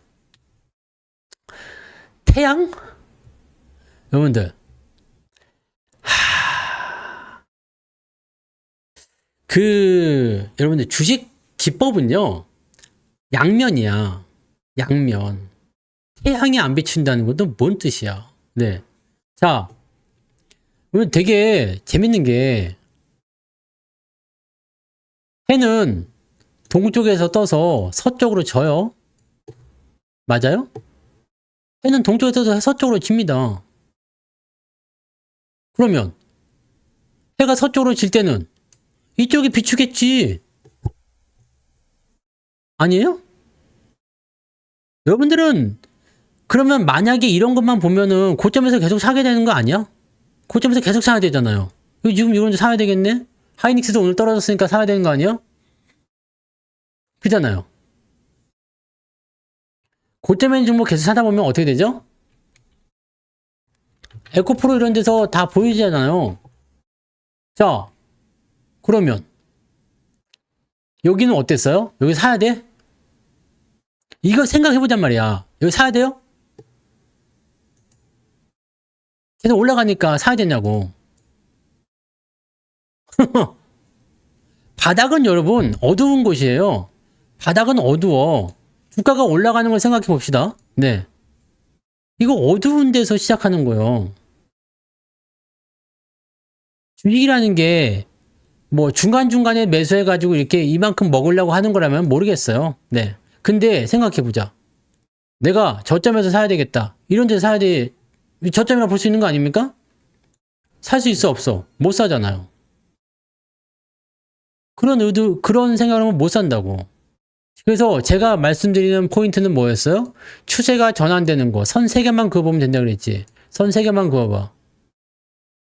태양? 여러분들. 여러분들 주식 기법은요. 양면이야. 양면. 태양이 안 비춘다는 것도 뭔 뜻이야? 네. 자. 오늘 되게 재밌는 게 해는 동쪽에서 떠서 서쪽으로 져요. 맞아요? 해는 동쪽에서 떠서 서쪽으로 집니다. 그러면 해가 서쪽으로 질 때는 이쪽이 비추겠지. 아니에요? 여러분들은 그러면 만약에 이런 것만 보면은 고점에서 계속 사게 되는 거 아니야? 고점에서 계속 사야 되잖아요. 지금 이런 데 사야 되겠네? 하이닉스도 오늘 떨어졌으니까 사야 되는 거 아니에요? 그잖아요. 고점에 있는 종목 계속 사다 보면 어떻게 되죠? 에코프로 이런 데서 다 보이잖아요. 자, 그러면 여기는 어땠어요? 여기 사야 돼? 이거 생각해보잔 말이야. 여기 사야 돼요? 계속 올라가니까 사야 되냐고. 바닥은 여러분 어두운 곳이에요. 바닥은 어두워. 주가가 올라가는 걸 생각해 봅시다. 네. 이거 어두운 데서 시작하는 거예요. 주식이라는 게 중간중간에 매수해가지고 이렇게 이만큼 먹으려고 하는 거라면 모르겠어요. 네. 근데 생각해보자. 내가 저점에서 사야 되겠다. 이런 데서 사야 돼. 저점이라 볼 수 있는 거 아닙니까? 살 수 있어, 없어? 못 사잖아요. 그런 생각을 하면 못 산다고. 그래서 제가 말씀드리는 포인트는 뭐였어요? 추세가 전환되는 거. 선 3개만 그어보면 된다 그랬지. 선 3개만 그어봐.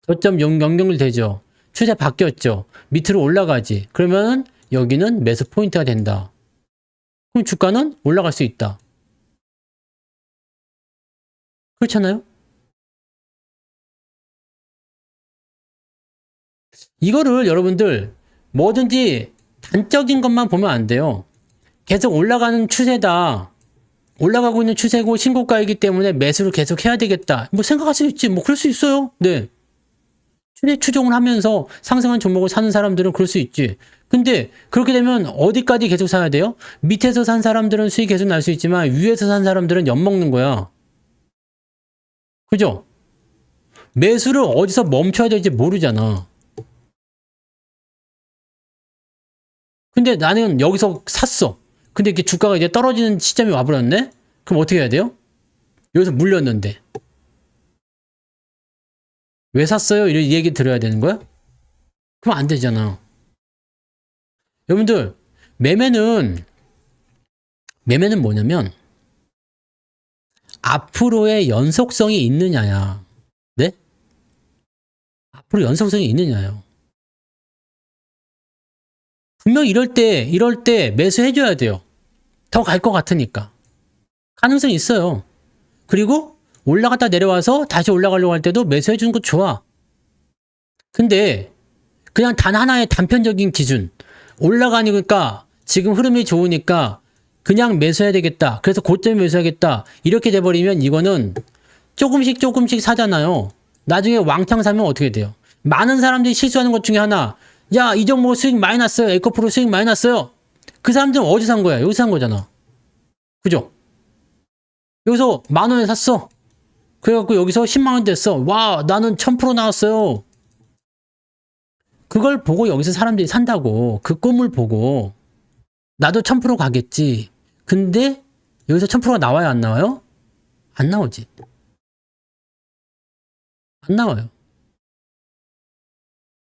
저점 연결 되죠. 추세 바뀌었죠. 밑으로 올라가지. 그러면 여기는 매수 포인트가 된다. 그럼 주가는 올라갈 수 있다. 그렇잖아요? 이거를 여러분들 뭐든지 단적인 것만 보면 안 돼요. 계속 올라가는 추세다. 올라가고 있는 추세고 신고가이기 때문에 매수를 계속 해야 되겠다. 뭐 생각할 수 있지. 뭐 그럴 수 있어요. 네. 추세 추종을 하면서 상승한 종목을 사는 사람들은 그럴 수 있지. 근데 그렇게 되면 어디까지 계속 사야 돼요? 밑에서 산 사람들은 수익 계속 날 수 있지만 위에서 산 사람들은 엿먹는 거야. 그죠? 매수를 어디서 멈춰야 될지 모르잖아. 근데 나는 여기서 샀어. 근데 이게 주가가 이제 떨어지는 시점이 와버렸네? 그럼 어떻게 해야 돼요? 여기서 물렸는데. 왜 샀어요? 이런 얘기 들어야 되는 거야? 그럼 안 되잖아. 여러분들, 매매는 뭐냐면, 앞으로의 연속성이 있느냐야. 네? 앞으로 연속성이 있느냐요. 분명 이럴 때 매수해줘야 돼요. 더 갈 것 같으니까. 가능성이 있어요. 그리고 올라갔다 내려와서 다시 올라가려고 할 때도 매수해주는 거 좋아. 근데 그냥 단 하나의 단편적인 기준. 올라가니까 지금 흐름이 좋으니까 그냥 매수해야 되겠다. 그래서 고점에 매수하겠다. 이렇게 돼버리면 이거는 조금씩 사잖아요. 나중에 왕창 사면 어떻게 돼요? 많은 사람들이 실수하는 것 중에 하나. 야, 이 종목 수익 많이 났어요. 에코프로 수익 많이 났어요. 그 사람들은 어디서 산 거야? 여기서 산 거잖아. 그죠? 여기서 10,000원에 샀어. 그래갖고 여기서 100,000원 됐어. 와, 나는 1000% 나왔어요. 그걸 보고 여기서 사람들이 산다고. 그 꿈을 보고. 나도 1000% 가겠지. 근데 여기서 1000%가 나와요? 안 나와요? 안 나오지. 안 나와요.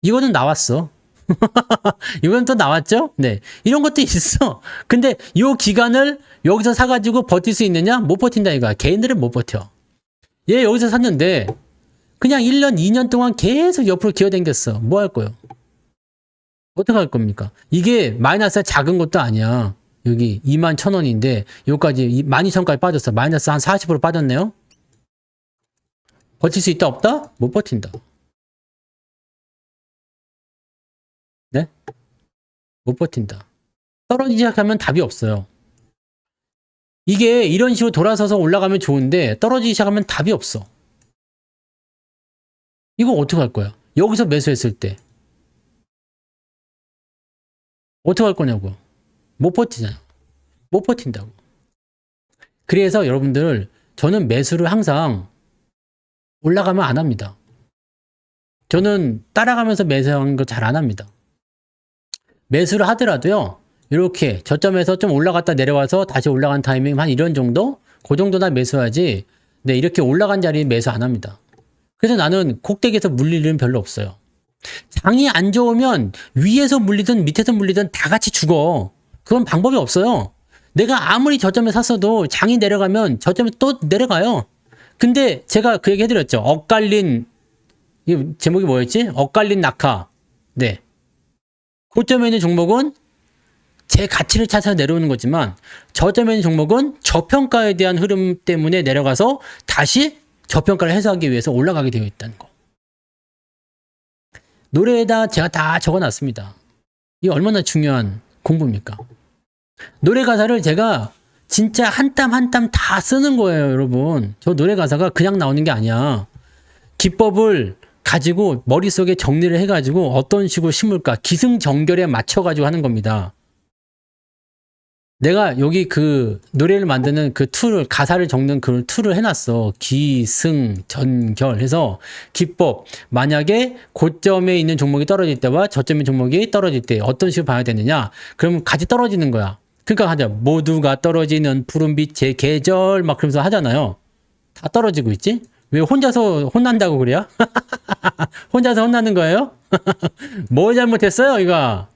이거는 나왔어. 이건 또 나왔죠? 네. 이런 것도 있어. 근데 이 기간을 여기서 사가지고 버틸 수 있느냐? 못 버틴다 이거야. 개인들은 못 버텨. 얘 여기서 샀는데 그냥 1년, 2년 동안 계속 옆으로 기어댕겼어. 뭐 할 거예요? 어떻게 할 겁니까? 이게 마이너스가 작은 것도 아니야. 여기 21,000원인데 여기까지 12,000원까지 빠졌어. 마이너스 한 40% 빠졌네요. 버틸 수 있다 없다? 못 버틴다. 네? 못 버틴다. 떨어지기 시작하면 답이 없어요. 이게 이런 식으로 돌아서서 올라가면 좋은데 떨어지기 시작하면 답이 없어. 이거 어떻게 할 거야? 여기서 매수했을 때 어떻게 할 거냐고. 못 버티잖아. 못 버틴다고. 그래서 여러분들 저는 매수를 항상 올라가면 안 합니다. 저는 따라가면서 매수하는 거 잘 안 합니다. 매수를 하더라도요. 이렇게 저점에서 좀 올라갔다 내려와서 다시 올라간 타이밍 한 이런 정도? 그 정도나 매수하지. 네, 이렇게 올라간 자리에 매수 안 합니다. 그래서 나는 꼭대기에서 물릴 일은 별로 없어요. 장이 안 좋으면 위에서 물리든 밑에서 물리든 다 같이 죽어. 그건 방법이 없어요. 내가 아무리 저점에 샀어도 장이 내려가면 저점에 또 내려가요. 근데 제가 그 얘기 해드렸죠. 엇갈린, 이 제목이 뭐였지? 엇갈린 낙하. 네. 고점에 있는 종목은 제 가치를 찾아서 내려오는 거지만 저점에 있는 종목은 저평가에 대한 흐름 때문에 내려가서 다시 저평가를 해소하기 위해서 올라가게 되어 있다는 거. 노래에다 제가 다 적어놨습니다. 이게 얼마나 중요한 공부입니까? 노래 가사를 제가 진짜 한 땀 한 땀 다 쓰는 거예요, 여러분. 저 노래 가사가 그냥 나오는 게 아니야. 기법을 가지고 머릿속에 정리를 해가지고 어떤 식으로 심을까 기승전결에 맞춰가지고 하는 겁니다. 내가 여기 그 노래를 만드는 그 툴을 가사를 적는 그 툴을 해놨어. 기승전결 해서 기법 만약에 고점에 있는 종목이 떨어질 때와 저점의 종목이 떨어질 때 어떤 식으로 봐야 되느냐 그럼 같이 떨어지는 거야. 그러니까 하자 모두가 떨어지는 푸른빛의 계절 막 그러면서 하잖아요. 다 떨어지고 있지? 왜 혼자서 혼난다고 그래요? 혼자서 혼나는 거예요? 뭐 잘못했어요 이거?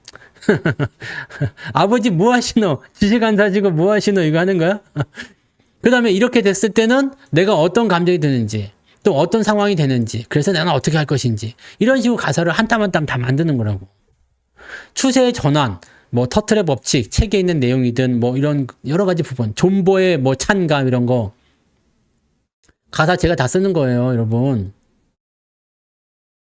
아버지 뭐 하시노? 지식 안 사시고 뭐 하시노? 이거 하는 거야? 그 다음에 이렇게 됐을 때는 내가 어떤 감정이 드는지 또 어떤 상황이 되는지, 그래서 나는 어떻게 할 것인지, 이런 식으로 가사를 한 땀 한 땀 다 만드는 거라고. 추세의 전환, 뭐 터틀의 법칙, 책에 있는 내용이든 뭐 이런 여러 가지 부분, 존버의 뭐 찬감 이런 거 가사 제가 다 쓰는 거예요, 여러분.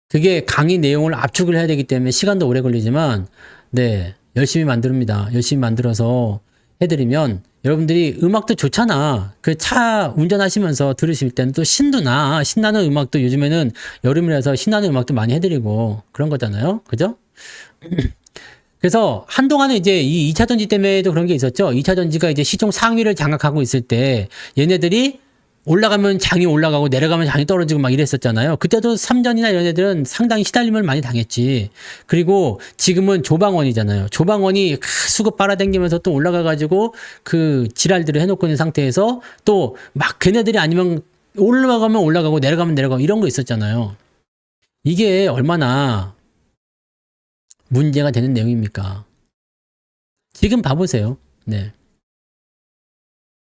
그게 강의 내용을 압축을 해야 되기 때문에 시간도 오래 걸리지만, 네, 열심히 만듭니다. 열심히 만들어서 해드리면 여러분들이 음악도 좋잖아. 그 차 운전하시면서 들으실 때는 또 신나는 음악도 요즘에는 여름이라서 신나는 음악도 많이 해드리고 그런 거잖아요. 그죠? 그래서 한동안은 이제 이 2차 전지 때문에도 그런 게 있었죠. 2차 전지가 이제 시총 상위를 장악하고 있을 때 얘네들이 올라가면 장이 올라가고 내려가면 장이 떨어지고 막 이랬었잖아요. 그때도 삼전이나 이런 애들은 상당히 시달림을 많이 당했지. 그리고 지금은 조방원이잖아요. 조방원이 수급 빨아당기면서 또 올라가가지고 그 지랄들을 해놓고 있는 상태에서 또 막 걔네들이 아니면 올라가면 올라가고 내려가면 내려가고 이런 거 있었잖아요. 이게 얼마나 문제가 되는 내용입니까? 지금 봐보세요. 네.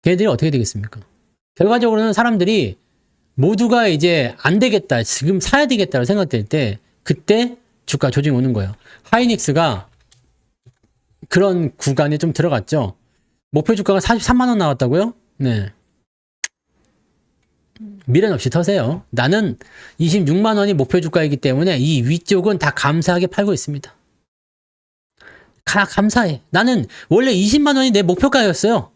걔네들이 어떻게 되겠습니까? 결과적으로는 사람들이 모두가 이제 안 되겠다, 지금 사야 되겠다고 생각될 때 그때 주가 조정이 오는 거예요. 하이닉스가 그런 구간에 좀 들어갔죠. 목표 주가가 43만 원 나왔다고요? 네. 미련 없이 터세요. 나는 26만 원이 목표 주가이기 때문에 이 위쪽은 다 감사하게 팔고 있습니다. 감사해. 나는 원래 20만 원이 내 목표가였어요.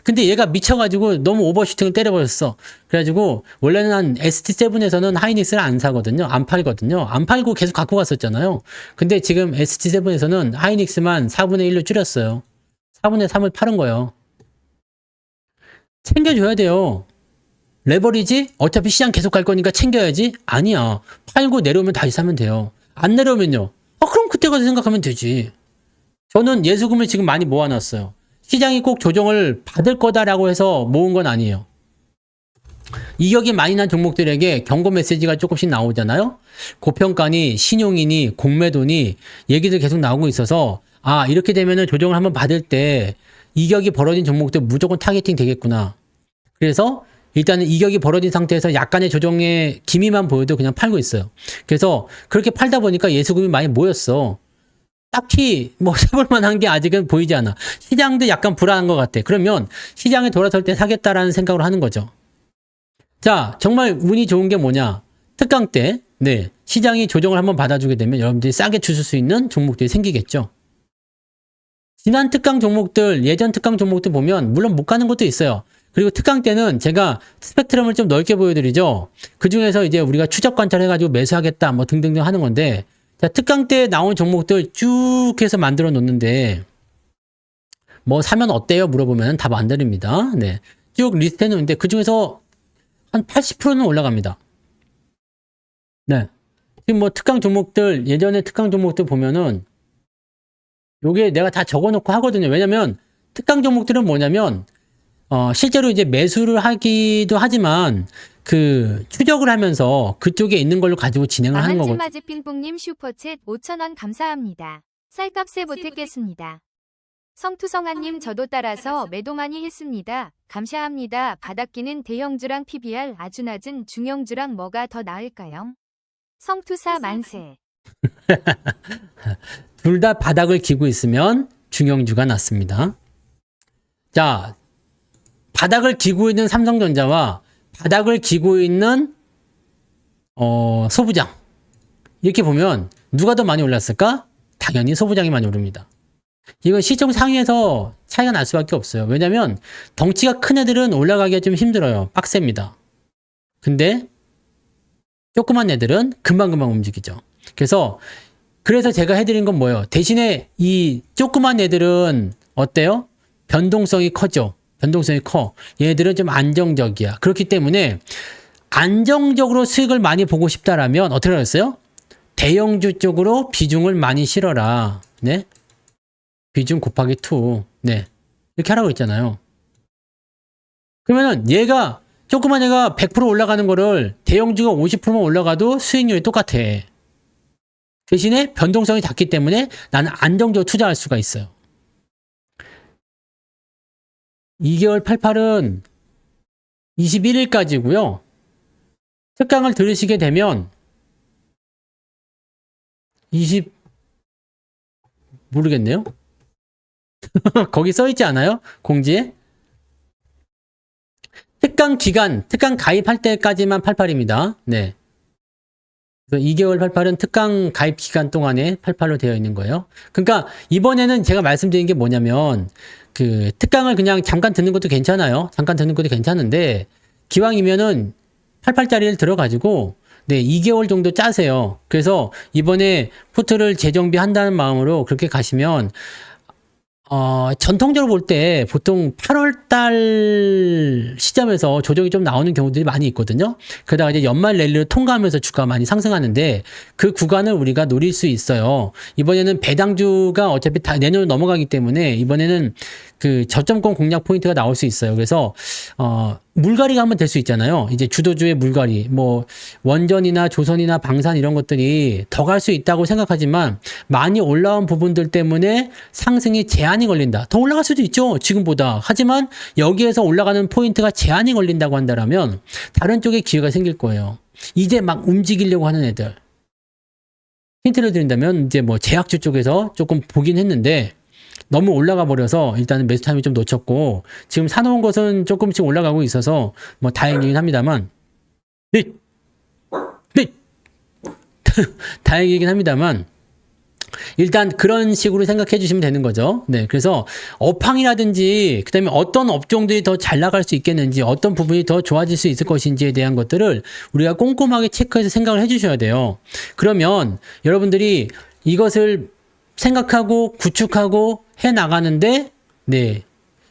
근데 얘가 미쳐가지고 너무 오버슈팅을 때려버렸어. 그래가지고 원래는 한 ST7에서는 하이닉스를 안 사거든요. 안 팔거든요. 안 팔고 계속 갖고 갔었잖아요. 근데 지금 ST7에서는 하이닉스만 4분의 1로 줄였어요. 4분의 3을 팔은 거예요. 챙겨줘야 돼요. 레버리지? 어차피 시장 계속 갈 거니까 챙겨야지? 아니야. 팔고 내려오면 다시 사면 돼요. 안 내려오면요. 그럼 그때 가서 생각하면 되지. 저는 예수금을 지금 많이 모아놨어요. 시장이 꼭 조정을 받을 거다라고 해서 모은 건 아니에요. 이격이 많이 난 종목들에게 경고 메시지가 조금씩 나오잖아요. 고평가니 신용이니 공매도니 얘기들 계속 나오고 있어서 이렇게 되면은 조정을 한번 받을 때 이격이 벌어진 종목들 무조건 타겟팅 되겠구나. 그래서 일단은 이격이 벌어진 상태에서 약간의 조정의 기미만 보여도 그냥 팔고 있어요. 그래서 그렇게 팔다 보니까 예수금이 많이 모였어. 딱히 뭐 해볼 만한 게 아직은 보이지 않아. 시장도 약간 불안한 것 같아. 그러면 시장에 돌아설 때 사겠다라는 생각으로 하는 거죠. 자, 정말 운이 좋은 게 뭐냐? 특강 때, 네, 시장이 조정을 한번 받아주게 되면 여러분들이 싸게 주실 수 있는 종목들이 생기겠죠. 지난 특강 종목들, 예전 특강 종목들 보면 물론 못 가는 것도 있어요. 그리고 특강 때는 제가 스펙트럼을 좀 넓게 보여드리죠. 그 중에서 이제 우리가 추적 관찰해가지고 매수하겠다, 뭐 등등등 하는 건데, 자, 특강 때 나온 종목들 쭉 해서 만들어 놓는데, 뭐 사면 어때요? 물어보면 답 안 드립니다. 네. 쭉 리스트 해 놓는데, 그 중에서 한 80%는 올라갑니다. 네. 지금 뭐 특강 종목들, 예전에 특강 종목들 보면은, 요게 내가 다 적어 놓고 하거든요. 왜냐면, 특강 종목들은 뭐냐면, 실제로 이제 매수를 하기도 하지만, 그 추적을 하면서 그쪽에 있는 걸로 가지고 진행을 하는 거거든요. 마지핑뽕님 슈퍼챗 5,000원 감사합니다. 쌀값에 보태겠습니다. 성투성아님 저도 따라서 매도 많이 했습니다. 감사합니다. 바닥기는 대형주랑 PBR 아주 낮은 중형주랑 뭐가 더 나을까요? 성투사 만세. 둘 다 바닥을 기고 있으면 중형주가 낫습니다. 자, 바닥을 기고 있는 삼성전자와 바닥을 기고 있는 소부장, 이렇게 보면 누가 더 많이 올랐을까? 당연히 소부장이 많이 오릅니다. 이건 시총 상위에서 차이가 날 수밖에 없어요. 왜냐면 덩치가 큰 애들은 올라가기가 좀 힘들어요. 빡셉니다. 근데 조그만 애들은 금방금방 움직이죠. 그래서 제가 해드린 건 뭐예요? 대신에 이 조그만 애들은 어때요? 변동성이 커져. 변동성이 커. 얘들은 좀 안정적이야. 그렇기 때문에 안정적으로 수익을 많이 보고 싶다라면 어떻게 하겠어요? 대형주 쪽으로 비중을 많이 실어라. 네? 비중 곱하기 2. 네. 이렇게 하라고 했잖아요. 그러면은 조그만 애가 100% 올라가는 거를 대형주가 50%만 올라가도 수익률이 똑같아. 대신에 변동성이 작기 때문에 나는 안정적으로 투자할 수가 있어요. 2개월 88은 21일까지고요. 특강을 들으시게 되면 20 모르겠네요. 거기 써 있지 않아요? 공지에? 특강 기간, 특강 가입할 때까지만 88입니다. 네. 그래서 2개월 88은 특강 가입 기간 동안에 88로 되어 있는 거예요. 그러니까 이번에는 제가 말씀드린 게 뭐냐면 그 특강을 그냥 잠깐 듣는 것도 괜찮아요. 잠깐 듣는 것도 괜찮은데 기왕이면은 88짜리를 들어가지고 네, 2개월 정도 짜세요. 그래서 이번에 포트를 재정비한다는 마음으로 그렇게 가시면 전통적으로 볼 때 보통 8월 달 시점에서 조정이 좀 나오는 경우들이 많이 있거든요. 그러다가 이제 연말 랠리를 통과하면서 주가가 많이 상승하는데 그 구간을 우리가 노릴 수 있어요. 이번에는 배당주가 어차피 다 내년으로 넘어가기 때문에 이번에는 그 저점권 공략 포인트가 나올 수 있어요. 그래서 물갈이가 한번 될 수 있잖아요. 이제 주도주의 물갈이, 뭐 원전이나 조선이나 방산 이런 것들이 더 갈 수 있다고 생각하지만 많이 올라온 부분들 때문에 상승이 제한이 걸린다. 더 올라갈 수도 있죠. 지금보다. 하지만 여기에서 올라가는 포인트가 제한이 걸린다고 한다면 다른 쪽에 기회가 생길 거예요. 이제 막 움직이려고 하는 애들. 힌트를 드린다면 이제 뭐 제약주 쪽에서 조금 보긴 했는데 너무 올라가 버려서 일단은 매수 타임이 좀 놓쳤고 지금 사놓은 것은 조금씩 올라가고 있어서 뭐 다행이긴 합니다만 네. 다행이긴 합니다만 일단 그런 식으로 생각해 주시면 되는 거죠. 네, 그래서 업황이라든지 그다음에 어떤 업종들이 더 잘 나갈 수 있겠는지 어떤 부분이 더 좋아질 수 있을 것인지에 대한 것들을 우리가 꼼꼼하게 체크해서 생각을 해 주셔야 돼요. 그러면 여러분들이 이것을 생각하고 구축하고 해 나가는데 네,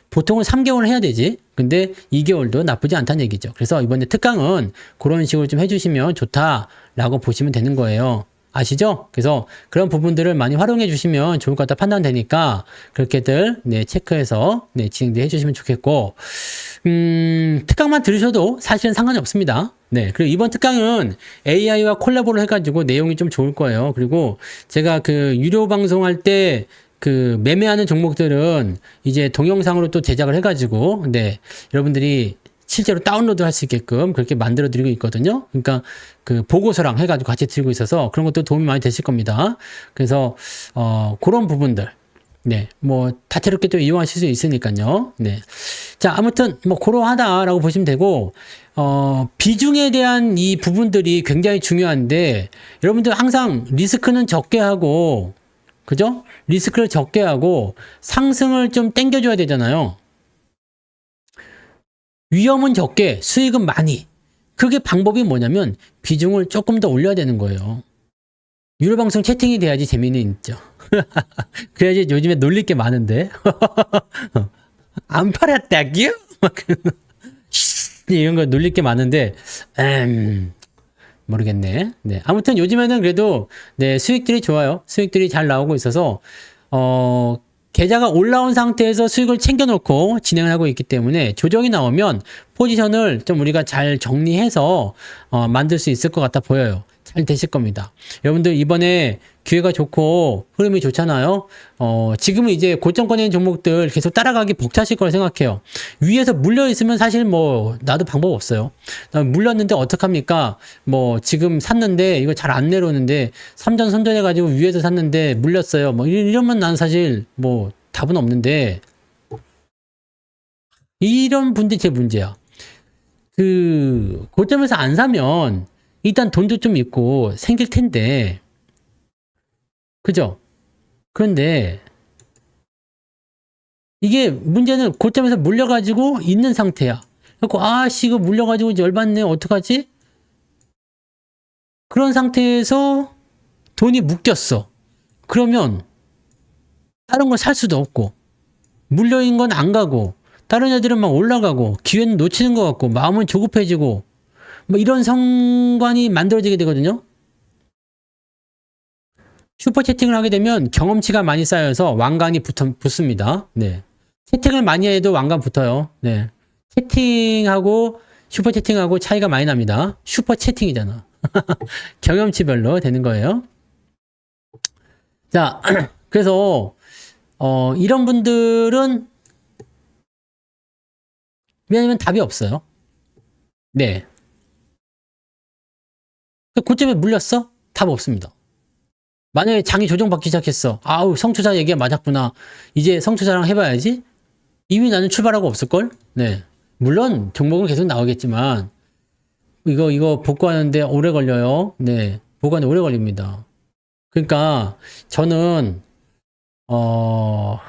보통은 3개월 해야 되지. 근데 2개월도 나쁘지 않다는 얘기죠. 그래서 이번에 특강은 그런 식으로 좀 해주시면 좋다라고 보시면 되는 거예요. 아시죠? 그래서 그런 부분들을 많이 활용해 주시면 좋을 것 같다 판단되니까 그렇게들 네, 체크해서 네, 진행해 주시면 좋겠고 특강만 들으셔도 사실은 상관이 없습니다. 네, 그리고 이번 특강은 AI와 콜라보를 해가지고 내용이 좀 좋을 거예요. 그리고 제가 그 유료 방송할 때 그 매매하는 종목들은 이제 동영상으로 또 제작을 해가지고 네, 여러분들이 실제로 다운로드 할 수 있게끔 그렇게 만들어 드리고 있거든요. 그러니까 그 보고서랑 해가지고 같이 드리고 있어서 그런 것도 도움이 많이 되실 겁니다. 그래서 그런 부분들 네, 뭐 다채롭게 또 이용하실 수 있으니까요. 네, 자 아무튼 뭐 그러하다라고 보시면 되고 비중에 대한 이 부분들이 굉장히 중요한데 여러분들 항상 리스크는 적게 하고 그죠? 리스크를 적게 하고 상승을 좀 땡겨줘야 되잖아요. 위험은 적게, 수익은 많이. 그게 방법이 뭐냐면 비중을 조금 더 올려야 되는 거예요. 유료방송 채팅이 돼야지 재미는 있죠. 그래야지 요즘에 놀릴 게 많은데. 안 팔았다기요? 막 이런 거 놀릴 게 많은데, 모르겠네. 네. 아무튼 요즘에는 그래도, 네, 수익들이 좋아요. 수익들이 잘 나오고 있어서, 계좌가 올라온 상태에서 수익을 챙겨놓고 진행을 하고 있기 때문에 조정이 나오면 포지션을 좀 우리가 잘 정리해서, 만들 수 있을 것 같아 보여요. 잘 되실 겁니다. 여러분들 이번에 기회가 좋고 흐름이 좋잖아요. 지금은 이제 고점권에 있는 종목들 계속 따라가기 벅차실 거라 생각해요. 위에서 물려 있으면 사실 뭐 나도 방법 없어요. 물렸는데 어떡합니까? 뭐 지금 샀는데 이거 잘 안 내려오는데 삼전 선전해 가지고 위에서 샀는데 물렸어요. 뭐 이러면 난 사실 뭐 답은 없는데 이런 분들이 제 문제야. 그 고점에서 안 사면 일단 돈도 좀 있고 생길 텐데 그죠? 그런데 이게 문제는 고점에서 물려가지고 있는 상태야. 그래서 아씨 이거 물려가지고 열받네 어떡하지? 그런 상태에서 돈이 묶였어. 그러면 다른 걸 살 수도 없고 물려인 건 안 가고 다른 애들은 막 올라가고 기회는 놓치는 것 같고 마음은 조급해지고 뭐 이런 상관이 만들어지게 되거든요. 슈퍼 채팅을 하게 되면 경험치가 많이 쌓여서 왕관이 붙습니다. 네. 채팅을 많이 해도 왕관 붙어요. 네. 채팅하고 슈퍼 채팅하고 차이가 많이 납니다. 슈퍼 채팅이잖아. 경험치별로 되는 거예요. 자, 그래서 이런 분들은 왜냐면 답이 없어요. 네. 고점에 물렸어? 답 없습니다. 만약에 장이 조정받기 시작했어. 아우, 성투자 얘기가 맞았구나. 이제 성투자랑 해봐야지. 이미 나는 출발하고 없을걸? 네. 물론 종목은 계속 나오겠지만 이거 복구하는데 오래 걸려요. 네. 복구하는데 오래 걸립니다. 그러니까 저는 뭐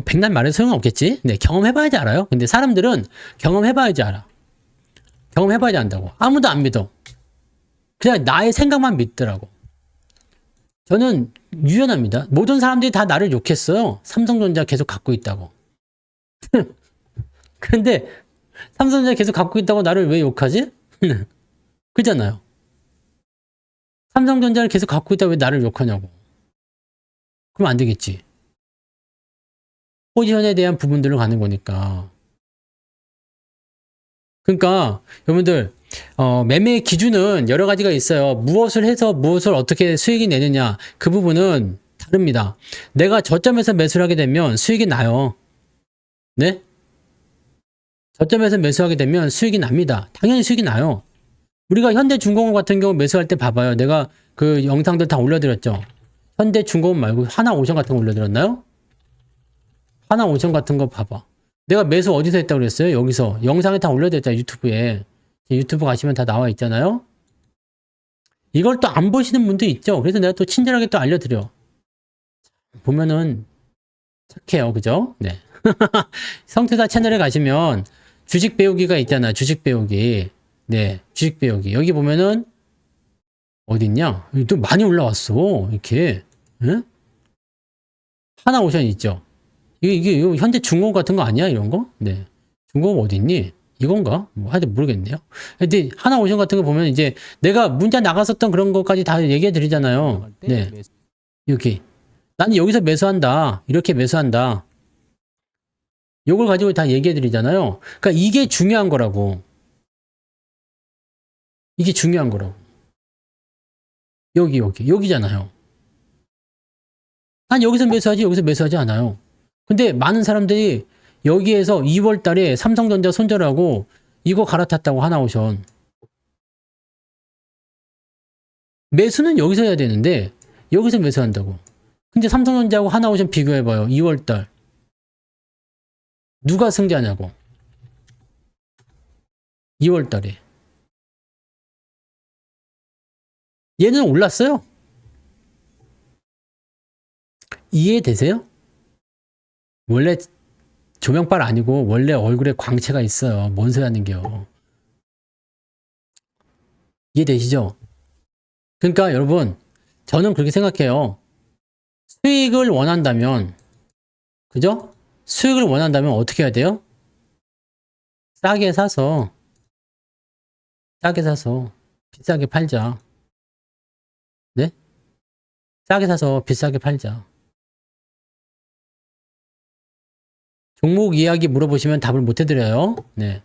백날 말해도 소용없겠지. 네. 경험해봐야지 알아요. 근데 사람들은 경험해봐야지 알아. 경험해봐야지 안다고. 아무도 안 믿어. 그냥 나의 생각만 믿더라고. 저는 유연합니다. 모든 사람들이 다 나를 욕했어요. 삼성전자 계속 갖고 있다고. 그런데 삼성전자 계속 갖고 있다고 나를 왜 욕하지? 그잖아요. 삼성전자를 계속 갖고 있다고 왜 나를 욕하냐고. 그럼 안 되겠지. 포지션에 대한 부분들을 가는 거니까. 그러니까 여러분들 매매의 기준은 여러 가지가 있어요. 무엇을 해서 무엇을 어떻게 수익이 내느냐 그 부분은 다릅니다. 내가 저점에서 매수를 하게 되면 수익이 나요. 네? 저점에서 매수하게 되면 수익이 납니다. 당연히 수익이 나요. 우리가 현대중공업 같은 경우 매수할 때 봐봐요. 내가 그 영상들 다 올려드렸죠. 현대중공업 말고 하나오션 같은 거 올려드렸나요? 하나오션 같은 거 봐봐. 내가 매수 어디서 했다고 그랬어요? 여기서. 영상에 다 올려드렸잖아요. 유튜브에. 유튜브 가시면 다 나와 있잖아요. 이걸 또 안 보시는 분도 있죠. 그래서 내가 또 친절하게 또 알려드려. 보면은 착해요. 그죠? 네. 성투자 채널에 가시면 주식 배우기가 있잖아. 주식 배우기. 네. 주식 배우기. 여기 보면은 어딨냐? 여기 또 많이 올라왔어. 이렇게. 응? 하나오션 있죠. 이게 현대중공업 같은 거 아니야? 이런 거? 네. 중공업 어디 있니? 이건가? 뭐 하여튼 모르겠네요. 근데 하나오션 같은 거 보면 이제 내가 문자 나갔었던 그런 것까지 다 얘기해 드리잖아요. 네. 여기. 나는 여기서 매수한다. 이렇게 매수한다. 요걸 가지고 다 얘기해 드리잖아요. 그러니까 이게 중요한 거라고. 이게 중요한 거라고. 여기잖아요. 난 여기서 매수하지, 여기서 매수하지 않아요. 근데 많은 사람들이 여기에서 2월 달에 삼성전자 손절하고 이거 갈아탔다고 하나오션. 매수는 여기서 해야 되는데 여기서 매수한다고. 근데 삼성전자하고 하나오션 비교해봐요. 2월 달. 누가 승자냐고. 2월 달에. 얘는 올랐어요. 이해되세요? 원래 조명빨 아니고 원래 얼굴에 광채가 있어요. 뭔 소리 하는겨. 이해되시죠? 그러니까 여러분 저는 그렇게 생각해요. 수익을 원한다면 그죠? 수익을 원한다면 어떻게 해야 돼요? 싸게 사서 비싸게 팔자. 네? 싸게 사서 비싸게 팔자. 종목 이야기 물어보시면 답을 못 해드려요. 네.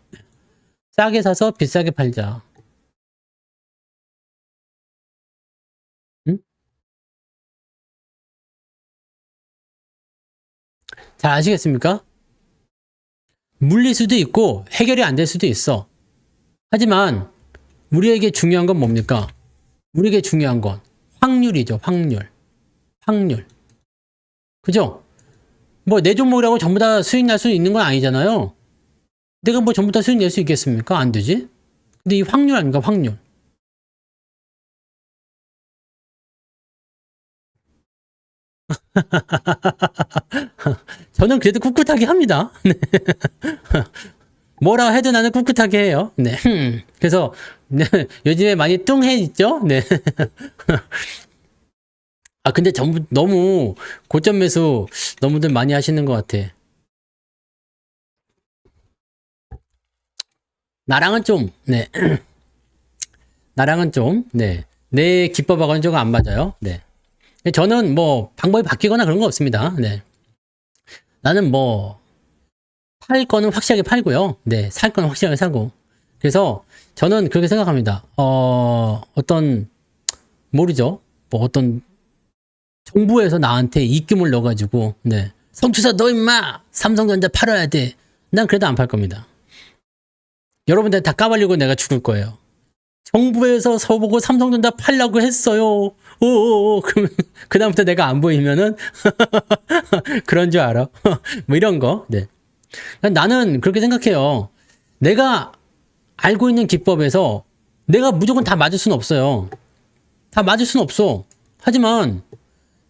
싸게 사서 비싸게 팔자. 응? 잘 아시겠습니까? 물릴 수도 있고 해결이 안 될 수도 있어. 하지만 우리에게 중요한 건 뭡니까? 우리에게 중요한 건 확률이죠. 확률. 그죠? 뭐 내 종목이라고 전부 다 수익 날 수 있는 건 아니잖아요. 내가 뭐 전부 다 수익 낼 수 있겠습니까? 안 되지. 근데 이 확률 아닌가, 확률. 저는 그래도 꿋꿋하게 합니다. 네. 뭐라 해도 나는 꿋꿋하게 해요. 네. 그래서 네, 요즘에 많이 뚱해 있죠? 네. 아, 근데 전부 너무 고점 매수 너무들 많이 하시는 것 같아. 나랑은 좀, 네. 나랑은 좀, 네. 내 기법하고는 조금 안 맞아요. 네. 저는 뭐 방법이 바뀌거나 그런 거 없습니다. 네. 나는 뭐 팔 거는 확실하게 팔고요. 네. 살 거는 확실하게 사고. 그래서 저는 그렇게 생각합니다. 어떤 모르죠. 뭐 어떤 정부에서 나한테 입금을 넣어가지고, 네. 성투사 너 임마! 삼성전자 팔아야 돼. 난 그래도 안 팔 겁니다. 여러분들 다 까발리고 내가 죽을 거예요. 정부에서 저보고 삼성전자 팔라고 했어요. 오오오. 그러면 그다음부터 내가 안 보이면은 그런 줄 알아. 뭐 이런 거. 네. 나는 그렇게 생각해요. 내가 알고 있는 기법에서 내가 무조건 다 맞을 수는 없어요. 다 맞을 수는 없어. 하지만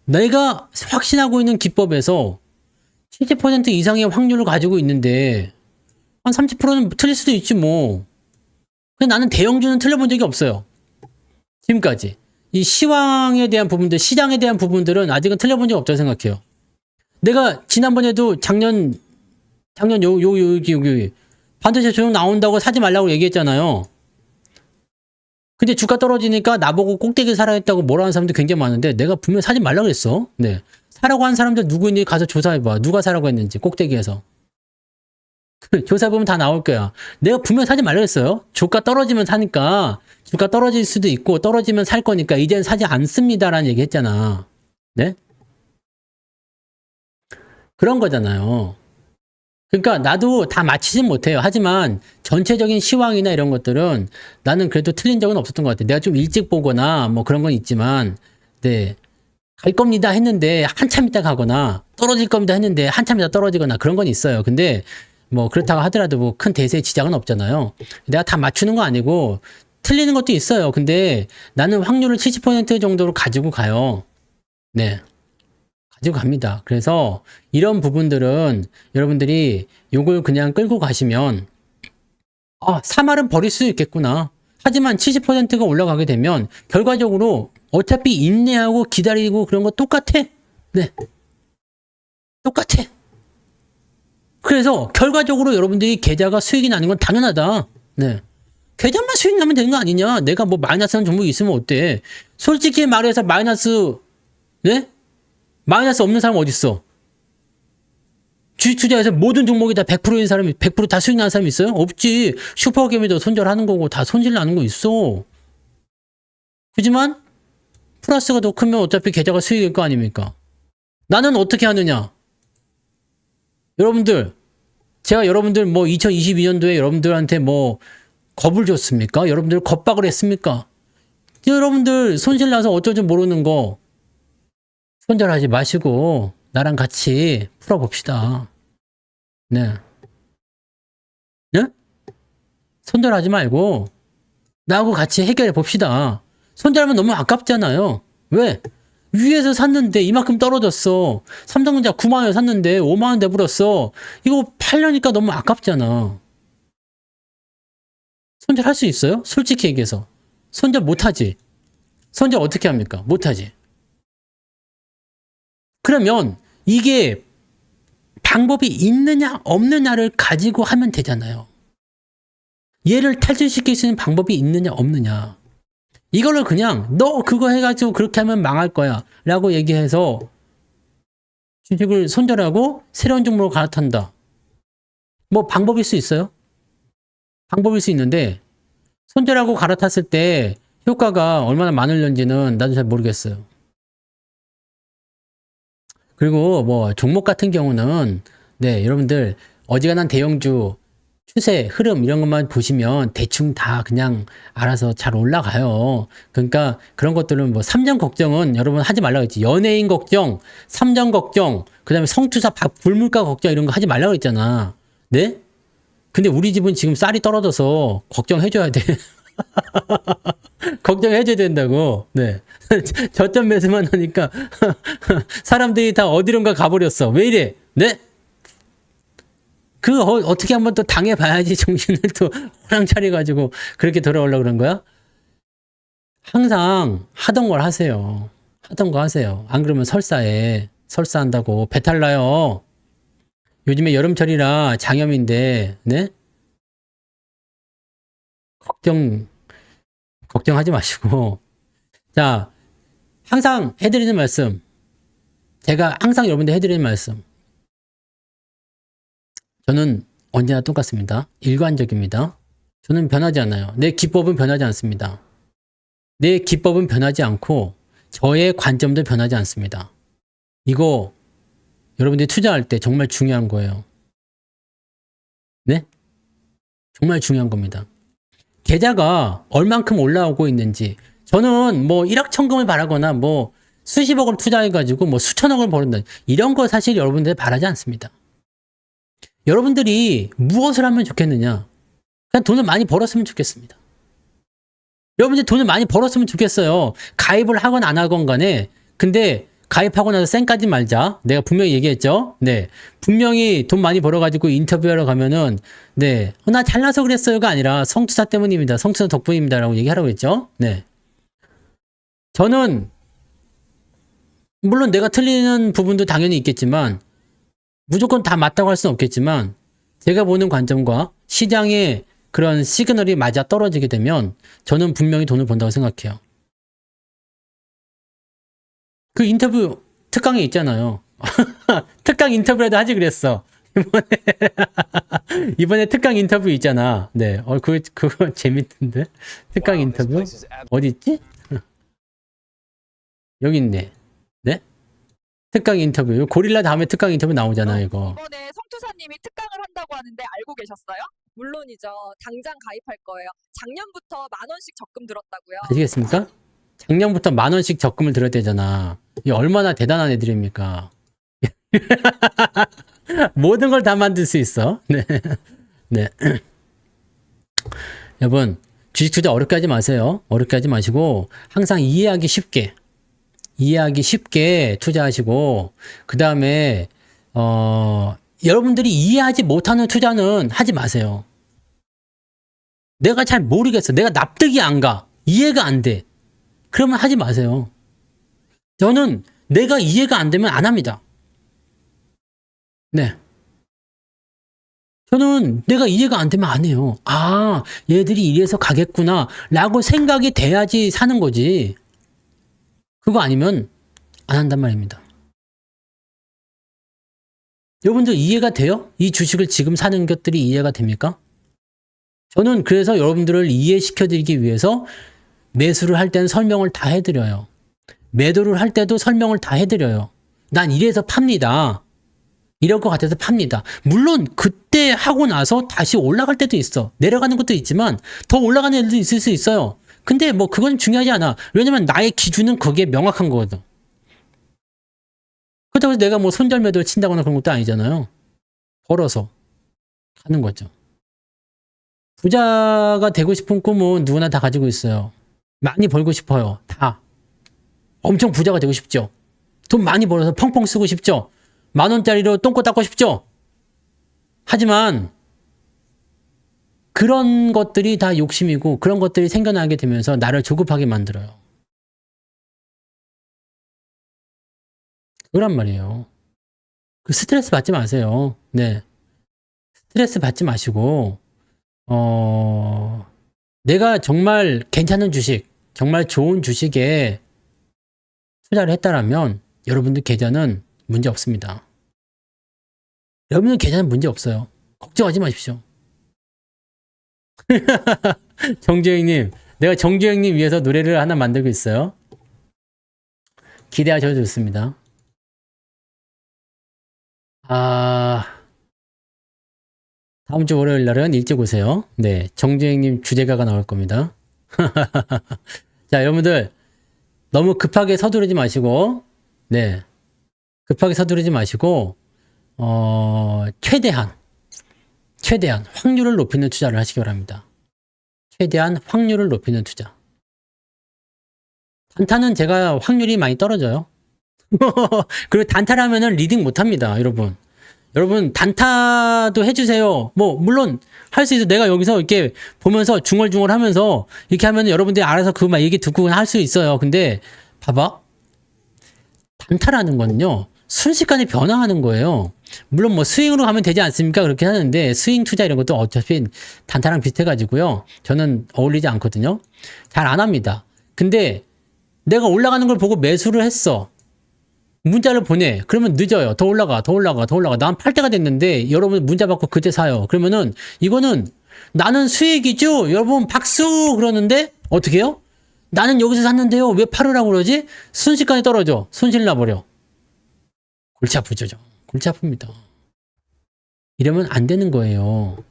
내가 확신하고 있는 기법에서 70% 이상의 확률을 가지고 있는데 한 30%는 틀릴 수도 있지 뭐. 근데 나는 대형주는 틀려본 적이 없어요. 지금까지. 이 시황에 대한 부분들, 시장에 대한 부분들은 아직은 틀려본 적 없다고 생각해요. 내가 지난번에도 작년 여기 반도체 조정 나온다고 사지 말라고 얘기했잖아요. 근데 주가 떨어지니까 나보고 꼭대기 사라 했다고 뭐라 하는 사람들 굉장히 많은데 내가 분명히 사지 말라고 했어. 네. 사라고 한 사람들 누구인지 가서 조사해봐. 누가 사라고 했는지 꼭대기에서. 조사해보면 다 나올 거야. 내가 분명히 사지 말라고 했어요. 주가 떨어지면 사니까 주가 떨어질 수도 있고 떨어지면 살 거니까 이젠 사지 않습니다라는 얘기 했잖아. 네? 그런 거잖아요. 그러니까 나도 다 맞히진 못해요. 하지만 전체적인 시황이나 이런 것들은 나는 그래도 틀린 적은 없었던 것 같아요. 내가 좀 일찍 보거나 뭐 그런 건 있지만, 네. 갈 겁니다 했는데 한참 있다 가거나 떨어질 겁니다 했는데 한참 있다 떨어지거나 그런 건 있어요. 근데 뭐 그렇다고 하더라도 뭐 큰 대세의 지장은 없잖아요. 내가 다 맞추는 거 아니고 틀리는 것도 있어요. 근데 나는 확률을 70% 정도로 가지고 가요. 네. 가지고 갑니다. 그래서 이런 부분들은 여러분들이 요걸 그냥 끌고 가시면 사말은 버릴 수 있겠구나. 하지만 70%가 올라가게 되면 결과적으로 어차피 인내하고 기다리고 그런 거 똑같아. 네. 똑같아. 그래서 결과적으로 여러분들이 계좌가 수익이 나는 건 당연하다. 네. 계좌만 수익 나면 되는 거 아니냐? 내가 뭐 마이너스한 종목이 있으면 어때? 솔직히 말해서 마이너스, 네? 마이너스 없는 사람 어디 있어? 주식 투자에서 모든 종목이 다 100%인 사람이 100%다 수익 나는 사람이 있어요? 없지. 슈퍼게임에도 손절하는 거고 다 손실 나는 거 있어. 그지만 플러스가 더 크면 어차피 계좌가 수익일 거 아닙니까? 나는 어떻게 하느냐? 여러분들, 제가 여러분들 뭐 2022년도에 여러분들한테 뭐 겁을 줬습니까? 여러분들 겁박을 했습니까? 여러분들 손실 나서 어쩔 줄 모르는 거 손절하지 마시고 나랑 같이 풀어봅시다. 네. 네? 손절하지 말고 나하고 같이 해결해 봅시다. 손절하면 너무 아깝잖아요. 왜? 위에서 샀는데 이만큼 떨어졌어. 삼성전자 9만 원 샀는데 5만 원 돼버렸어. 이거 팔려니까 너무 아깝잖아. 손절할 수 있어요? 솔직히 얘기해서. 손절 못하지. 손절 어떻게 합니까? 못하지. 그러면 이게 방법이 있느냐 없느냐를 가지고 하면 되잖아요. 얘를 탈출시킬 수 있는 방법이 있느냐 없느냐. 이거를 그냥 너 그거 해가지고 그렇게 하면 망할 거야 라고 얘기해서 주식을 손절하고 새로운 종목으로 갈아탄다. 뭐 방법일 수 있어요? 방법일 수 있는데 손절하고 갈아탔을 때 효과가 얼마나 많을는지는 나도 잘 모르겠어요. 그리고 뭐 종목 같은 경우는 네, 여러분들 어지간한 대형주 추세, 흐름 이런 것만 보시면 대충 다 그냥 알아서 잘 올라가요. 그러니까 그런 것들은 뭐 3년 걱정은 여러분 하지 말라고 했지. 연예인 걱정, 3년 걱정, 그다음에 성투사 불물가 걱정 이런 거 하지 말라고 했잖아. 네? 근데 우리 집은 지금 쌀이 떨어져서 걱정해줘야 돼. 걱정해줘야 된다고. 네. 저점 매수만 하니까 사람들이 다 어디론가 가버렸어. 왜 이래? 네? 어떻게 한번 또 당해봐야지 정신을 또 호랑 차려가지고 그렇게 돌아오려고 그런 거야? 항상 하던 걸 하세요. 하던 거 하세요. 안 그러면 설사한다고 배탈 나요. 요즘에 여름철이라 장염인데, 네? 걱정하지 마시고. 자, 항상 해드리는 말씀. 제가 항상 여러분들 해드리는 말씀. 저는 언제나 똑같습니다. 일관적입니다. 저는 변하지 않아요. 내 기법은 변하지 않습니다. 내 기법은 변하지 않고 저의 관점도 변하지 않습니다. 이거 여러분들이 투자할 때 정말 중요한 거예요. 네? 정말 중요한 겁니다. 계좌가 얼만큼 올라오고 있는지. 저는 뭐 일확천금을 바라거나 뭐 수십억을 투자해가지고 뭐 수천억을 버는다. 이런 거 사실 여러분들 바라지 않습니다. 여러분들이 무엇을 하면 좋겠느냐? 그냥 돈을 많이 벌었으면 좋겠습니다. 여러분들 돈을 많이 벌었으면 좋겠어요. 가입을 하건 안 하건 간에. 근데 가입하고 나서 쌩까지 말자. 내가 분명히 얘기했죠. 네. 분명히 돈 많이 벌어가지고 인터뷰하러 가면은, 네. 나 잘나서 그랬어요가 아니라 성투사 때문입니다. 성투사 덕분입니다. 라고 얘기하라고 했죠. 네. 저는, 물론 내가 틀리는 부분도 당연히 있겠지만, 무조건 다 맞다고 할 수는 없겠지만, 제가 보는 관점과 시장의 그런 시그널이 맞아 떨어지게 되면, 저는 분명히 돈을 번다고 생각해요. 그 인터뷰 특강에 있잖아요. 특강 인터뷰라도 하지 그랬어. 이번에 특강 인터뷰 있잖아. 네. 그거 재밌던데. 특강 인터뷰. 어디 있지? 여기 있네. 네? 특강 인터뷰. 고릴라 다음에 특강 인터뷰 나오잖아, 이거. 이번에 성투사님이 특강을 한다고 하는데 알고 계셨어요? 물론이죠. 당장 가입할 거예요. 작년부터 10,000원씩 적금 들었다고요. 아시겠습니까? 작년부터 10,000원씩 적금을 들었대잖아. 이 얼마나 대단한 애들입니까? 모든 걸 다 만들 수 있어. 네. 네. 여러분, 주식 투자 어렵게 하지 마세요. 어렵게 하지 마시고, 항상 이해하기 쉽게 투자하시고, 그 다음에, 여러분들이 이해하지 못하는 투자는 하지 마세요. 내가 잘 모르겠어. 내가 납득이 안 가. 이해가 안 돼. 그러면 하지 마세요. 저는 내가 이해가 안 되면 안 합니다. 네. 저는 내가 이해가 안 되면 안 해요. 아, 얘들이 이래서 가겠구나. 라고 생각이 돼야지 사는 거지. 그거 아니면 안 한단 말입니다. 여러분들 이해가 돼요? 이 주식을 지금 사는 것들이 이해가 됩니까? 저는 그래서 여러분들을 이해시켜드리기 위해서 매수를 할 때는 설명을 다 해드려요. 매도를 할 때도 설명을 다 해드려요. 난 이래서 팝니다. 이럴 것 같아서 팝니다. 물론 그때 하고 나서 다시 올라갈 때도 있어. 내려가는 것도 있지만 더 올라가는 애들도 있을 수 있어요. 근데 뭐 그건 중요하지 않아. 왜냐면 나의 기준은 그게 명확한 거거든. 그렇다고 해서 내가 뭐 손절매도를 친다거나 그런 것도 아니잖아요. 벌어서 하는 거죠. 부자가 되고 싶은 꿈은 누구나 다 가지고 있어요. 많이 벌고 싶어요. 다. 엄청 부자가 되고 싶죠. 돈 많이 벌어서 펑펑 쓰고 싶죠. 10,000원짜리로 똥꼬 닦고 싶죠. 하지만 그런 것들이 다 욕심이고 그런 것들이 생겨나게 되면서 나를 조급하게 만들어요. 그란 말이에요. 그 스트레스 받지 마세요. 네. 스트레스 받지 마시고 내가 정말 괜찮은 주식, 정말 좋은 주식에 투자를 했다라면 여러분들 계좌는 문제 없습니다. 여러분들 계좌는 문제 없어요. 걱정하지 마십시오. 정주영님, 내가 정주영님 위해서 노래를 하나 만들고 있어요. 기대하셔도 좋습니다. 다음 주 월요일 날은 일찍 오세요. 네, 정주영님 주제가가 나올 겁니다. 자, 여러분들 너무 급하게 서두르지 마시고, 네, 급하게 서두르지 마시고, 최대한 확률을 높이는 투자를 하시기 바랍니다. 최대한 확률을 높이는 투자. 단타는 제가 확률이 많이 떨어져요. 그리고 단타를 하면은 리딩 못 합니다, 여러분. 여러분, 단타도 해주세요. 뭐, 물론, 할 수 있어. 내가 여기서 이렇게 보면서 중얼중얼 하면서 이렇게 하면 여러분들이 알아서 그 막 얘기 듣고 할 수 있어요. 근데, 봐봐. 단타라는 거는요, 순식간에 변화하는 거예요. 물론 뭐 스윙으로 가면 되지 않습니까? 그렇게 하는데, 스윙 투자 이런 것도 어차피 단타랑 비슷해가지고요. 저는 어울리지 않거든요. 잘 안 합니다. 근데, 내가 올라가는 걸 보고 매수를 했어. 문자를 보내. 그러면 늦어요. 더 올라가. 난 팔 때가 됐는데 여러분 문자 받고 그때 사요. 그러면은 이거는 나는 수익이죠? 여러분 박수! 그러는데 어떻게 해요? 나는 여기서 샀는데요. 왜 팔으라고 그러지? 순식간에 떨어져. 손실 나버려. 골치 아프죠. 골치 아픕니다. 이러면 안 되는 거예요.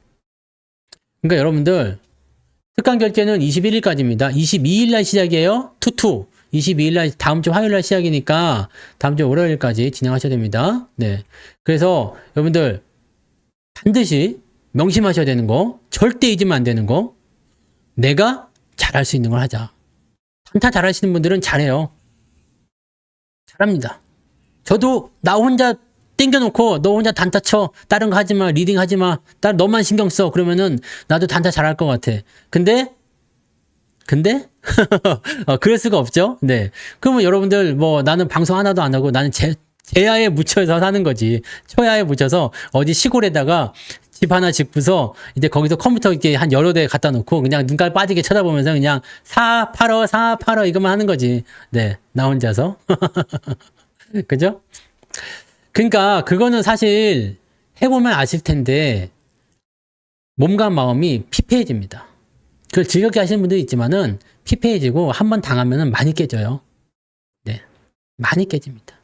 그러니까 여러분들 특강 결제는 21일까지입니다. 22일 날 시작이에요. 투투. 22일 날 다음 주 화요일 날 시작이니까 다음 주 월요일까지 진행하셔야 됩니다. 네. 그래서 여러분들 반드시 명심하셔야 되는 거, 절대 잊으면 안 되는 거, 내가 잘할 수 있는 걸 하자. 단타 잘하시는 분들은 잘해요. 잘합니다. 저도 나 혼자 땡겨놓고 너 혼자 단타 쳐. 다른 거 하지 마. 리딩 하지 마. 너만 신경 써. 그러면은 나도 단타 잘할 것 같아. 근데 그럴 수가 없죠. 네. 그러면 여러분들 뭐 나는 방송 하나도 안 하고 나는 제야에 묻혀서 사는 거지. 초야에 묻혀서 어디 시골에다가 집 하나 짓고서 이제 거기서 컴퓨터 이렇게 한 여러 대 갖다 놓고 그냥 눈깔 빠지게 쳐다보면서 그냥 사 팔어 이것만 하는 거지. 네. 나 혼자서. 그죠? 그러니까 그거는 사실 해보면 아실 텐데 몸과 마음이 피폐해집니다. 그걸 즐겁게 하시는 분들이 있지만은 피폐해지고 한번 당하면은 많이 깨져요. 네. 많이 깨집니다.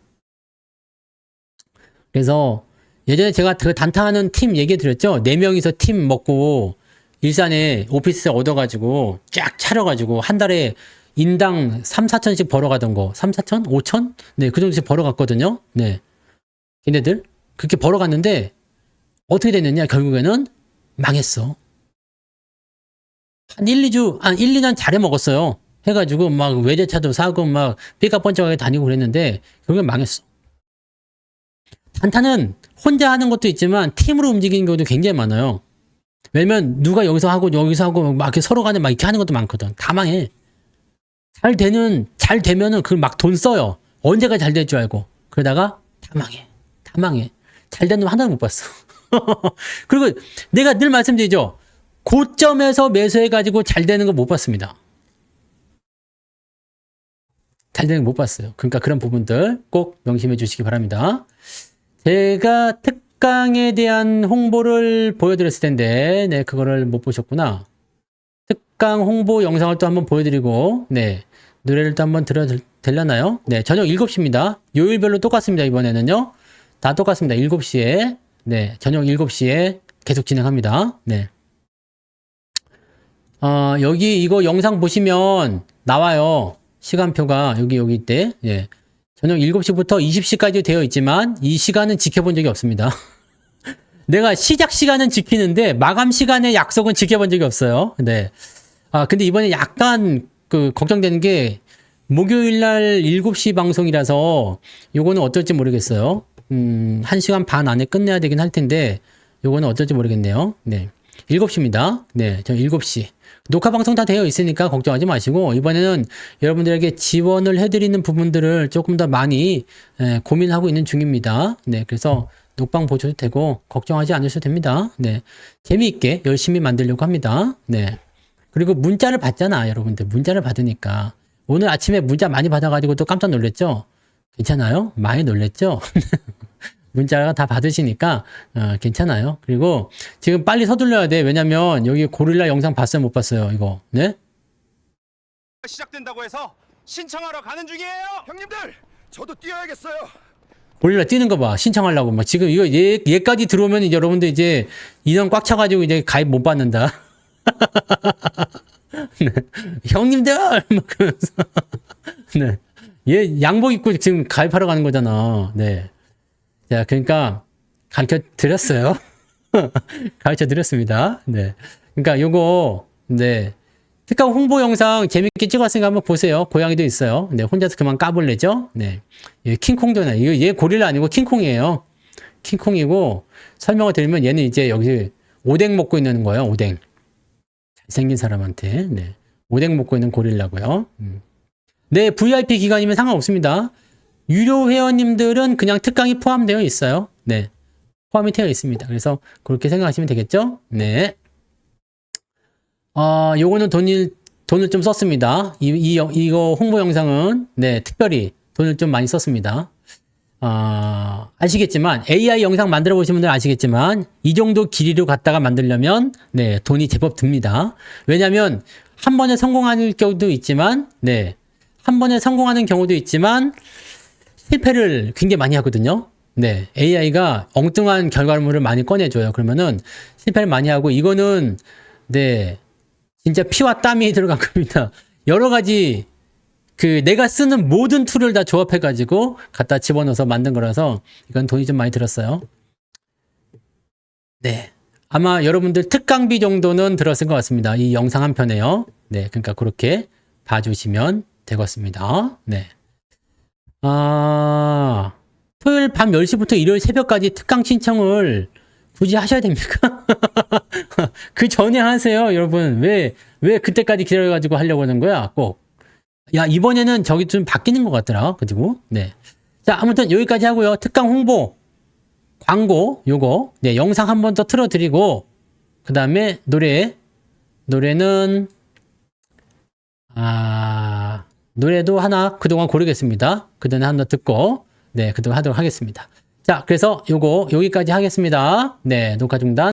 그래서 예전에 제가 그 단타하는 팀 얘기 드렸죠? 4명이서 팀 먹고 일산에 오피스 얻어가지고 쫙 차려가지고 한 달에 인당 3, 4천씩 벌어가던 거. 3, 4천? 5천? 네, 그 정도씩 벌어갔거든요. 네. 걔네들 그렇게 벌어갔는데 어떻게 됐느냐? 결국에는 망했어. 한 1, 2년 잘해 먹었어요. 해가지고 막 외제차도 사고 막 삐까뻔쩍하게 다니고 그랬는데 결국엔 망했어. 단타는 혼자 하는 것도 있지만 팀으로 움직이는 경우도 굉장히 많아요. 왜냐면 누가 여기서 하고 막 이렇게 서로 간에 막 이렇게 하는 것도 많거든. 다 망해. 잘 되면은 그걸 막 돈 써요. 언제가 잘 될 줄 알고. 그러다가 다 망해. 잘 된 놈 하나도 못 봤어. 그리고 내가 늘 말씀드리죠. 고점에서 매수해가지고 잘 되는 거 못 봤습니다. 잘 되는 거 못 봤어요. 그러니까 그런 부분들 꼭 명심해 주시기 바랍니다. 제가 특강에 대한 홍보를 보여드렸을 텐데, 네, 그거를 못 보셨구나. 특강 홍보 영상을 또 한번 보여드리고, 네, 노래를 또 한번 되려나요? 네, 저녁 7시입니다. 요일별로 똑같습니다, 이번에는요. 다 똑같습니다. 7시에, 네, 저녁 7시에 계속 진행합니다. 네. 여기 이거 영상 보시면 나와요. 시간표가 여기 있대. 예. 저녁 7시부터 20시까지 되어 있지만 이 시간은 지켜본 적이 없습니다. 내가 시작 시간은 지키는데 마감 시간의 약속은 지켜본 적이 없어요. 네. 근데 이번에 약간 걱정되는 게 목요일 날 7시 방송이라서 요거는 어떨지 모르겠어요. 1시간 반 안에 끝내야 되긴 할 텐데 요거는 어떨지 모르겠네요. 네. 7시입니다. 네. 저 7시. 녹화 방송 다 되어 있으니까 걱정하지 마시고 이번에는 여러분들에게 지원을 해드리는 부분들을 조금 더 많이 고민하고 있는 중입니다. 네, 그래서 녹방 보셔도 되고 걱정하지 않으셔도 됩니다. 네, 재미있게 열심히 만들려고 합니다. 네, 그리고 문자를 받잖아, 여러분들. 문자를 받으니까 오늘 아침에 문자 많이 받아가지고 또 깜짝 놀랐죠? 괜찮아요? 많이 놀랐죠? 문자가 다 받으시니까 괜찮아요. 그리고 지금 빨리 서둘러야 돼. 왜냐면 여기 고릴라 영상 봤어요? 못 봤어요? 이거. 네? 시작된다고 해서 신청하러 가는 중이에요. 형님들, 저도 뛰어야겠어요. 고릴라 뛰는 거 봐. 신청하려고. 막 지금 이거 얘까지 들어오면 이제 여러분들 이제 인원 꽉 차가지고 이제 가입 못 받는다. 네. 형님들! 막 그러면서. 네. 얘 양복 입고 지금 가입하러 가는 거잖아. 네. 자, 그러니까 가르쳐 드렸어요. 가르쳐 드렸습니다. 네. 그러니까 요거, 네. 특강 홍보 영상 재밌게 찍었으니까 한번 보세요. 고양이도 있어요. 네. 혼자서 그만 까불래죠? 네. 얘 킹콩도 나. 이거 얘 고릴라 아니고 킹콩이에요. 킹콩이고, 설명을 드리면 얘는 이제 여기 오뎅 먹고 있는 거예요. 오뎅. 잘생긴 사람한테. 네. 오뎅 먹고 있는 고릴라고요. 네. VIP 기간이면 상관없습니다. 유료 회원님들은 그냥 특강이 포함되어 있어요. 네. 포함이 되어 있습니다. 그래서 그렇게 생각하시면 되겠죠? 네. 요거는 돈을 좀 썼습니다. 이거 홍보 영상은, 네, 특별히 돈을 좀 많이 썼습니다. 아시겠지만, AI 영상 만들어 보신 분들 아시겠지만, 이 정도 길이로 갖다가 만들려면, 네, 돈이 제법 듭니다. 왜냐면, 한 번에 성공하는 경우도 있지만, 네, 한 번에 성공하는 경우도 있지만, 실패를 굉장히 많이 하거든요. 네. AI가 엉뚱한 결과물을 많이 꺼내줘요. 그러면은 실패를 많이 하고 이거는 네. 진짜 피와 땀이 들어간 겁니다. 여러 가지 내가 쓰는 모든 툴을 다 조합해가지고 갖다 집어넣어서 만든 거라서 이건 돈이 좀 많이 들었어요. 네. 아마 여러분들 특강비 정도는 들었을 것 같습니다. 이 영상 한 편에요. 네. 그러니까 그렇게 봐주시면 되겠습니다. 네. 토요일 밤 10시부터 일요일 새벽까지 특강 신청을 굳이 하셔야 됩니까? 그 전에 하세요, 여러분. 왜 그때까지 기다려가지고 하려고 하는 거야, 꼭. 야, 이번에는 저기 좀 바뀌는 것 같더라. 그리고, 네. 자, 아무튼 여기까지 하고요. 특강 홍보, 광고, 요거, 네, 영상 한 번 더 틀어드리고, 그 다음에 노래는, 노래도 하나 그동안 고르겠습니다. 그동안 하나 듣고, 네, 그동안 하도록 하겠습니다. 자, 그래서 요거, 여기까지 하겠습니다. 네, 녹화 중단.